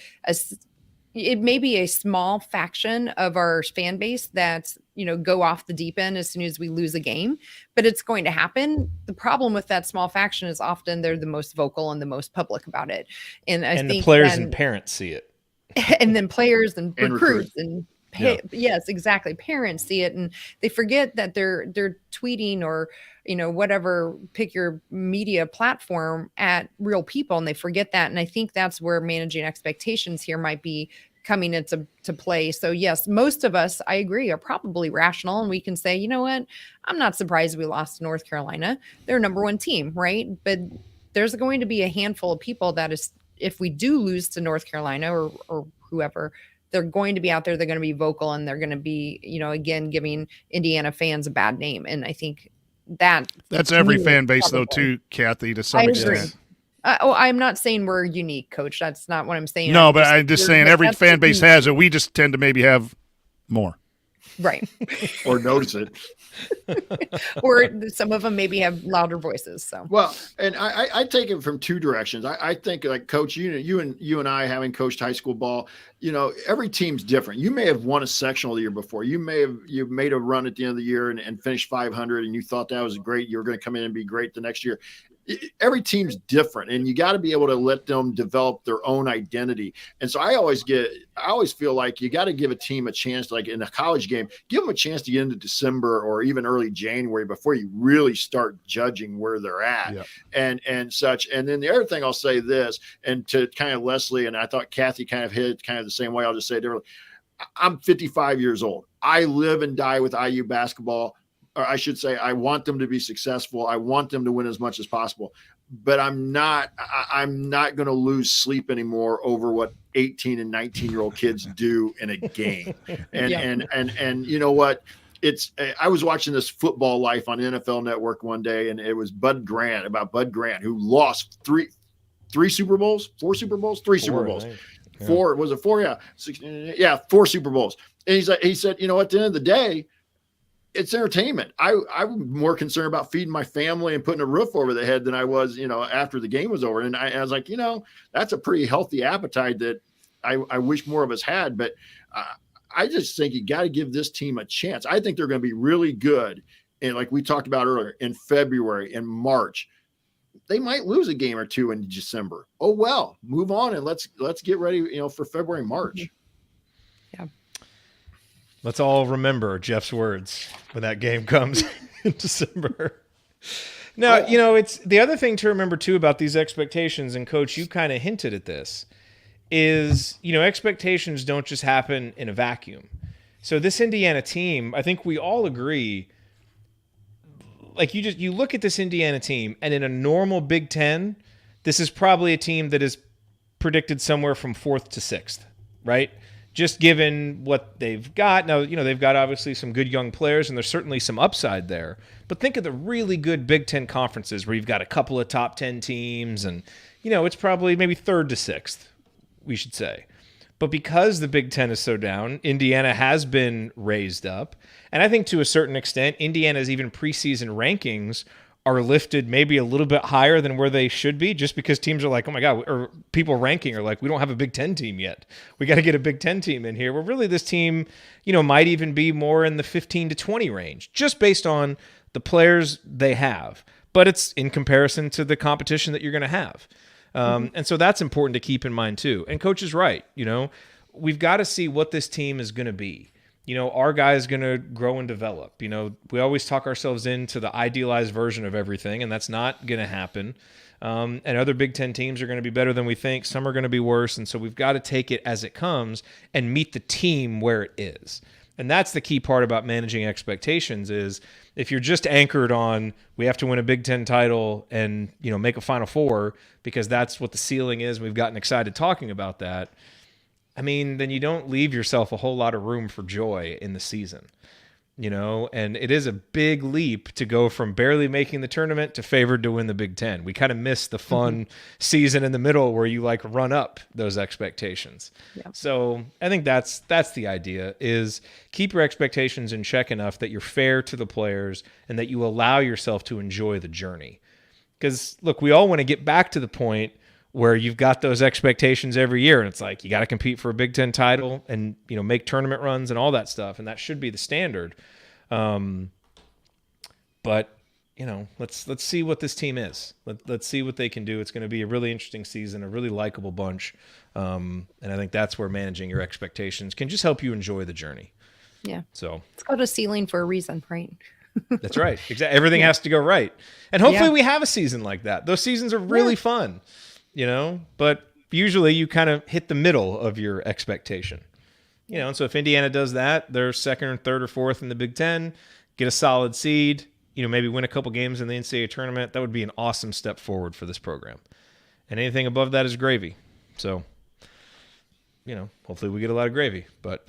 it may be a small faction of our fan base that, go off the deep end as soon as we lose a game, but it's going to happen. The problem with that small faction is often they're the most vocal and the most public about it. And I think the players and parents see it. And then players and recruits recruits. and yes, exactly. Parents see it and they forget that they're tweeting or, whatever, pick your media platform at real people, and they forget that. And I think that's where managing expectations here might be coming into play. So yes, most of us, I agree, are probably rational, and we can say, you know what, I'm not surprised we lost to North Carolina. They're number one team, right? But there's going to be a handful of people that is, if we do lose to North Carolina or whoever, they're going to be out there, they're going to be vocal, and they're going to be, again, giving Indiana fans a bad name. And I think that's every fan base though too, Kathy, to some extent. I'm not saying we're unique, Coach. That's not what I'm saying. No, but I'm just saying every fan base has it. We just tend to maybe have more. Right. Or notice it. Or some of them maybe have louder voices. So well, and I take it from two directions. I think, like, Coach, you and I, having coached high school ball, every team's different. You may have won a sectional the year before. You made a run at the end of the year and finished 500, and you thought that was great. You were going to come in and be great the next year. Every team's different, and you got to be able to let them develop their own identity. And so I always feel like you got to give a team a chance, like in a college game, give them a chance to get into December or even early January before you really start judging where they're at. And such. And then the other thing I'll say this, and to kind of Leslie, and I thought Kathy kind of hit kind of the same way. I'll just say it differently. I'm 55 years old. I live and die with IU basketball. Or I should say, I want them to be successful. I want them to win as much as possible, but I'm not going to lose sleep anymore over what 18 and 19-year-old kids do in a game. And you know what? I was watching this Football Life on NFL Network one day, and it was Bud Grant, who lost three Super Bowls, four Super Bowls, three Super Bowls. Yeah. Four, was it four? Yeah. 16, yeah. 4 Super Bowls. And he said, at the end of the day, it's entertainment. I'm more concerned about feeding my family and putting a roof over the head than I was, after the game was over. And I was like, that's a pretty healthy appetite that I wish more of us had. But I just think you got to give this team a chance. I think they're going to be really good. And like we talked about earlier, in February and March, they might lose a game or two in December. Oh, well, move on and let's get ready, for February, March. Yeah. Let's all remember Jeff's words when that game comes in December. Now, it's the other thing to remember too about these expectations, and Coach, you kind of hinted at this, is, expectations don't just happen in a vacuum. So this Indiana team, I think we all agree, like you look at this Indiana team, and in a normal Big Ten, this is probably a team that is predicted somewhere from 4th to 6th, right? Just given what they've got. Now, they've got obviously some good young players, and there's certainly some upside there. But think of the really good Big Ten conferences where you've got a couple of top 10 teams, and, it's probably maybe 3rd to 6th, we should say. But because the Big Ten is so down, Indiana has been raised up. And I think to a certain extent, Indiana's even preseason rankings are lifted maybe a little bit higher than where they should be, just because teams are like, oh my God, or people ranking are like, we don't have a Big Ten team yet. We got to get a Big Ten team in here. Well, really this team, might even be more in the 15 to 20 range, just based on the players they have. But it's in comparison to the competition that you're going to have. And so that's important to keep in mind too. And Coach is right. We've got to see what this team is going to be. Our guy is going to grow and develop. We always talk ourselves into the idealized version of everything, and that's not going to happen. And other Big Ten teams are going to be better than we think. Some are going to be worse. And so we've got to take it as it comes and meet the team where it is. And that's the key part about managing expectations is if you're just anchored on we have to win a Big Ten title and, make a Final Four because that's what the ceiling is. We've gotten excited talking about that. Then you don't leave yourself a whole lot of room for joy in the season, and it is a big leap to go from barely making the tournament to favored to win the Big Ten. We kind of miss the fun season in the middle where you run up those expectations. Yeah. So I think that's the idea is keep your expectations in check enough that you're fair to the players and that you allow yourself to enjoy the journey. Because look, we all want to get back to the point where you've got those expectations every year, and it's like you got to compete for a Big Ten title and make tournament runs and all that stuff, and that should be the standard. But let's see what this team is. Let's see what they can do. It's going to be a really interesting season, a really likable bunch, and I think that's where managing your expectations can just help you enjoy the journey. Yeah. So it's called a ceiling for a reason, right? That's right. Exactly. Everything has to go right, and hopefully we have a season like that. Those seasons are really fun. But usually you kind of hit the middle of your expectation. And so if Indiana does that, they're second or third or fourth in the Big Ten, get a solid seed, maybe win a couple games in the NCAA tournament. That would be an awesome step forward for this program. And anything above that is gravy. So, hopefully we get a lot of gravy. But,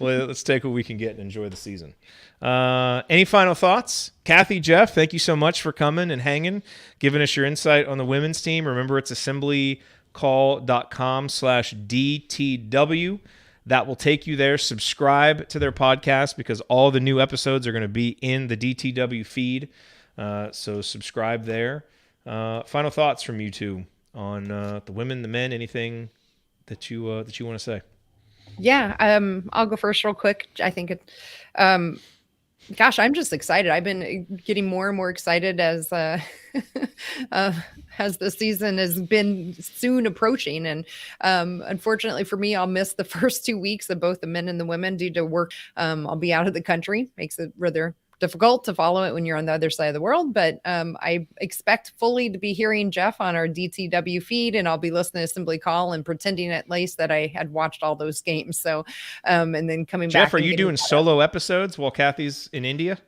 well, let's take what we can get and enjoy the season. Any final thoughts? Kathy, Jeff, thank you so much for coming and hanging, giving us your insight on the women's team. Remember, it's assemblycall.com/DTW. That will take you there. Subscribe to their podcast because all the new episodes are going to be in the DTW feed. So subscribe there. Final thoughts from you two on the women, the men, anything that you want to say? Yeah, I'll go first real quick. I think gosh, I'm just excited. I've been getting more and more excited as the season has been soon approaching. And unfortunately for me, I'll miss the first 2 weeks of both the men and the women due to work. I'll be out of the country. Makes it rather difficult to follow it when you're on the other side of the world. But I expect fully to be hearing Jeff on our DTW feed, and I'll be listening to Assembly Call and pretending at least that I had watched all those games. So, and then coming back. Jeff, are you doing solo episodes while Kathy's in India?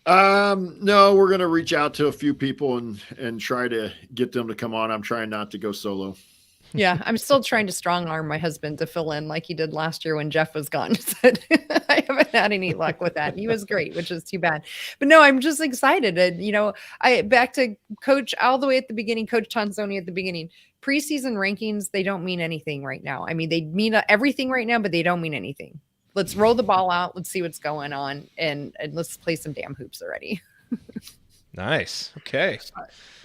No, we're going to reach out to a few people and try to get them to come on. I'm trying not to go solo. Yeah, I'm still trying to strong arm my husband to fill in like he did last year when Jeff was gone. I haven't had any luck with that. He was great, which is too bad. But no, I'm just excited. And, back to Coach all the way at the beginning, Coach Tonzoni at the beginning, preseason rankings, they don't mean anything right now. I mean, they mean everything right now, but they don't mean anything. Let's roll the ball out. Let's see what's going on. And let's play some damn hoops already. Nice. Okay.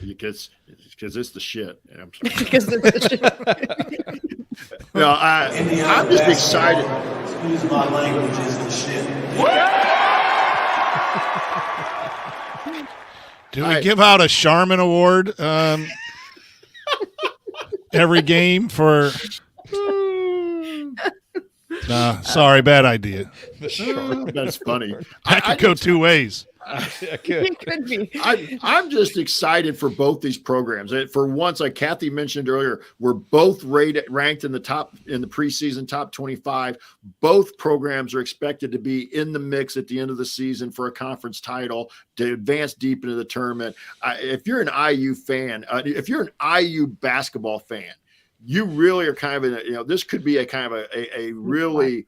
Because it's the shit. I'm sorry. Because it's the shit. No, I'm just excited. Excuse my language, is the shit. Do we give out a Charmin Award every game for? Nah, sorry, bad idea. That's funny. That could go two ways. It could be. I'm just excited for both these programs. For once, like Kathy mentioned earlier, we're both ranked in the preseason top 25. Both programs are expected to be in the mix at the end of the season for a conference title to advance deep into the tournament. If you're an IU fan, if you're an IU basketball fan, you really are kind of in this could be a kind of a really.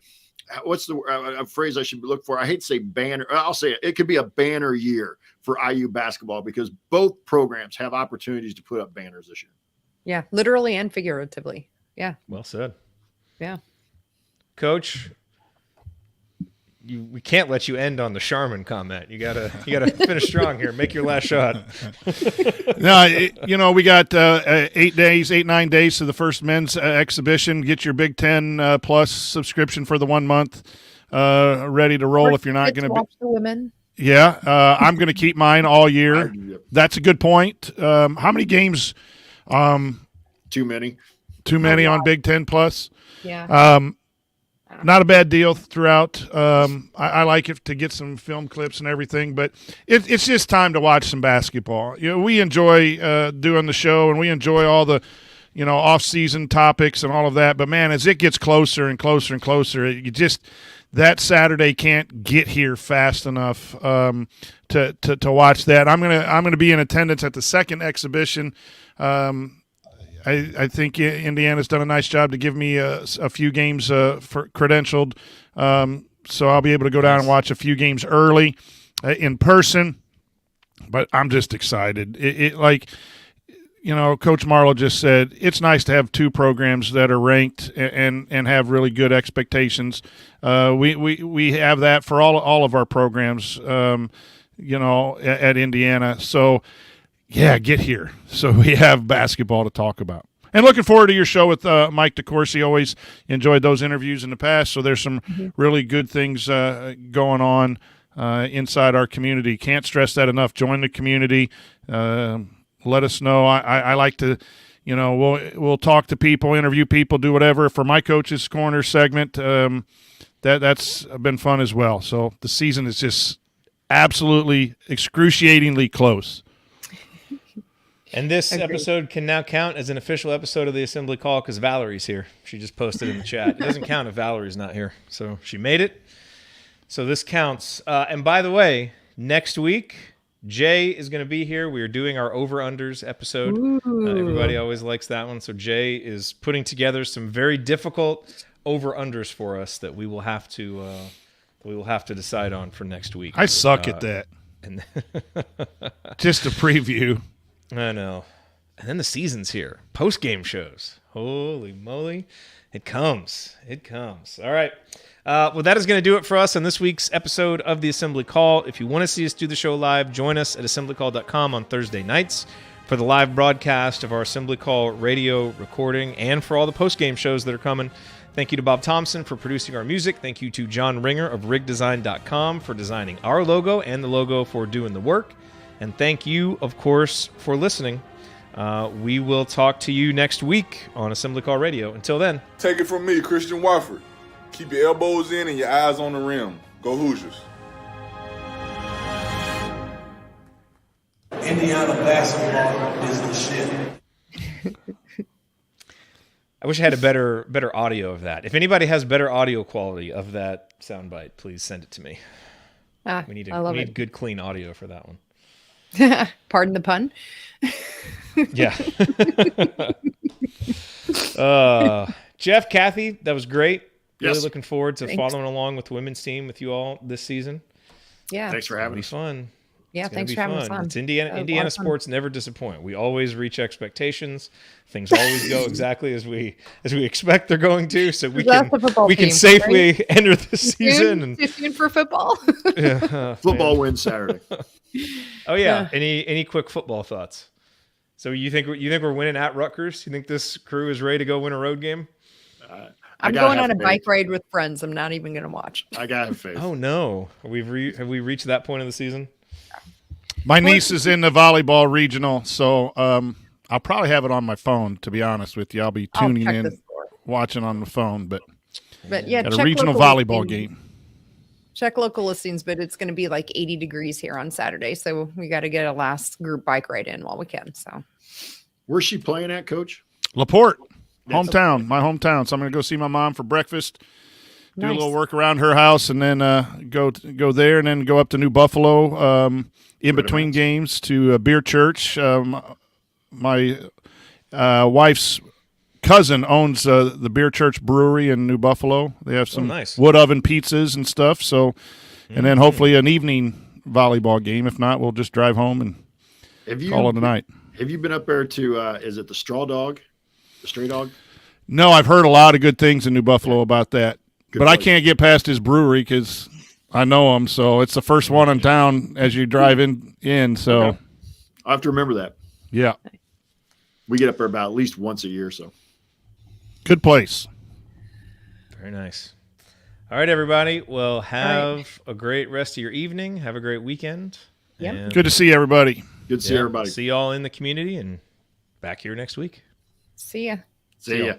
What's the a phrase I should look for? I hate to say banner. I'll say it could be a banner year for IU basketball because both programs have opportunities to put up banners this year. Yeah, literally and figuratively. Yeah. Well said. Yeah. Coach, we can't let you end on the Charmin comment. You gotta finish strong here. Make your last shot. No, we got 9 days to the first men's exhibition. Get your Big Ten plus subscription for the 1 month ready to roll. If you're not going to watch the women. Yeah, I'm going to keep mine all year. That's a good point. How many games? Too many. Too many on Big Ten plus. Yeah. Not a bad deal throughout. I like it to get some film clips and everything, but it's just time to watch some basketball. We enjoy doing the show, and we enjoy all the, off-season topics and all of that. But man, as it gets closer and closer and closer, that Saturday can't get here fast enough to watch that. I'm gonna be in attendance at the second exhibition. I think Indiana's done a nice job to give me a few games for credentialed, so I'll be able to go down and watch a few games early in person. But I'm just excited. Coach Marlowe just said it's nice to have two programs that are ranked and have really good expectations. We have that for all of our programs, at Indiana. So. Yeah, get here. So we have basketball to talk about. And looking forward to your show with Mike DeCourcy. Always enjoyed those interviews in the past. So there's some really good things going on inside our community. Can't stress that enough. Join the community. Let us know. I like to, we'll talk to people, interview people, do whatever. For my Coach's Corner segment, that's been fun as well. So the season is just absolutely excruciatingly close. And this Agreed. episode can now count as an official episode of the Assembly Call because Valerie's here. She just posted in the chat. It doesn't count if Valerie's not here. So she made it. So this counts. And by the way, next week, Jay is going to be here. We are doing our over-unders episode. Everybody always likes that one. So Jay is putting together some very difficult over-unders for us that we will have to decide on for next week. I suck at that. And Just a preview. I know. And then the season's here. Post-game shows. Holy moly. It comes. It comes. All right. Well, that is going to do it for us on this week's episode of the Assembly Call. If you want to see us do the show live, join us at assemblycall.com on Thursday nights for the live broadcast of our Assembly Call radio recording and for all the post-game shows that are coming. Thank you to Bob Thompson for producing our music. Thank you to John Ringer of rigdesign.com for designing our logo and the logo for doing the work. And thank you, of course, for listening. We will talk to you next week on Assembly Call Radio. Until then. Take it from me, Christian Wofford. Keep your elbows in and your eyes on the rim. Go Hoosiers. Indiana basketball is the shit. I wish I had a better audio of that. If anybody has better audio quality of that soundbite, please send it to me. We need good, clean audio for that one. Pardon the pun. Yeah. Jeff, Kathy, that was great. Really looking forward to following along with the women's team with you all this season. Yeah. Thanks for having us. It'll be fun. Yeah, thanks for having us on. It's Indiana sports never disappoint. We always reach expectations. Things always go exactly as we expect they're going to. So we can safely enter the season. Too soon for football. Football wins Saturday. Oh yeah. Any quick football thoughts? So you think we're winning at Rutgers? You think this crew is ready to go win a road game? I'm going on a bike ride with friends. I'm not even going to watch. I got to have faith. Oh no, have we reached that point of the season? My niece is in the volleyball regional, so I'll probably have it on my phone, to be honest with you. I'll be tuning in, watching on the phone. But yeah, at a regional volleyball game. Check local listings, but it's going to be like 80 degrees here on Saturday, so we got to get a last group bike ride in while we can. So, where's she playing at, Coach? LaPorte, hometown, my hometown. So I'm going to go see my mom for breakfast. Do a little work around her house, and then go there, and then go up to New Buffalo in between games to Beer Church. My wife's cousin owns the Beer Church Brewery in New Buffalo. They have some wood oven pizzas and stuff. So, and then hopefully an evening volleyball game. If not, we'll just drive home and call it a night. Have you been up there to? Is it the Straw Dog, the Stray Dog? No, I've heard a lot of good things in New Buffalo about that. But I can't get past his brewery because I know him. So it's the first one in town as you drive in. So okay. I have to remember that. Yeah. We get up there about at least once a year. So good place. Very nice. All right, everybody. Well, have a great rest of your evening. Have a great weekend. Yeah. Good to see everybody. Good to see everybody. See y'all in the community and back here next week. See ya. See ya.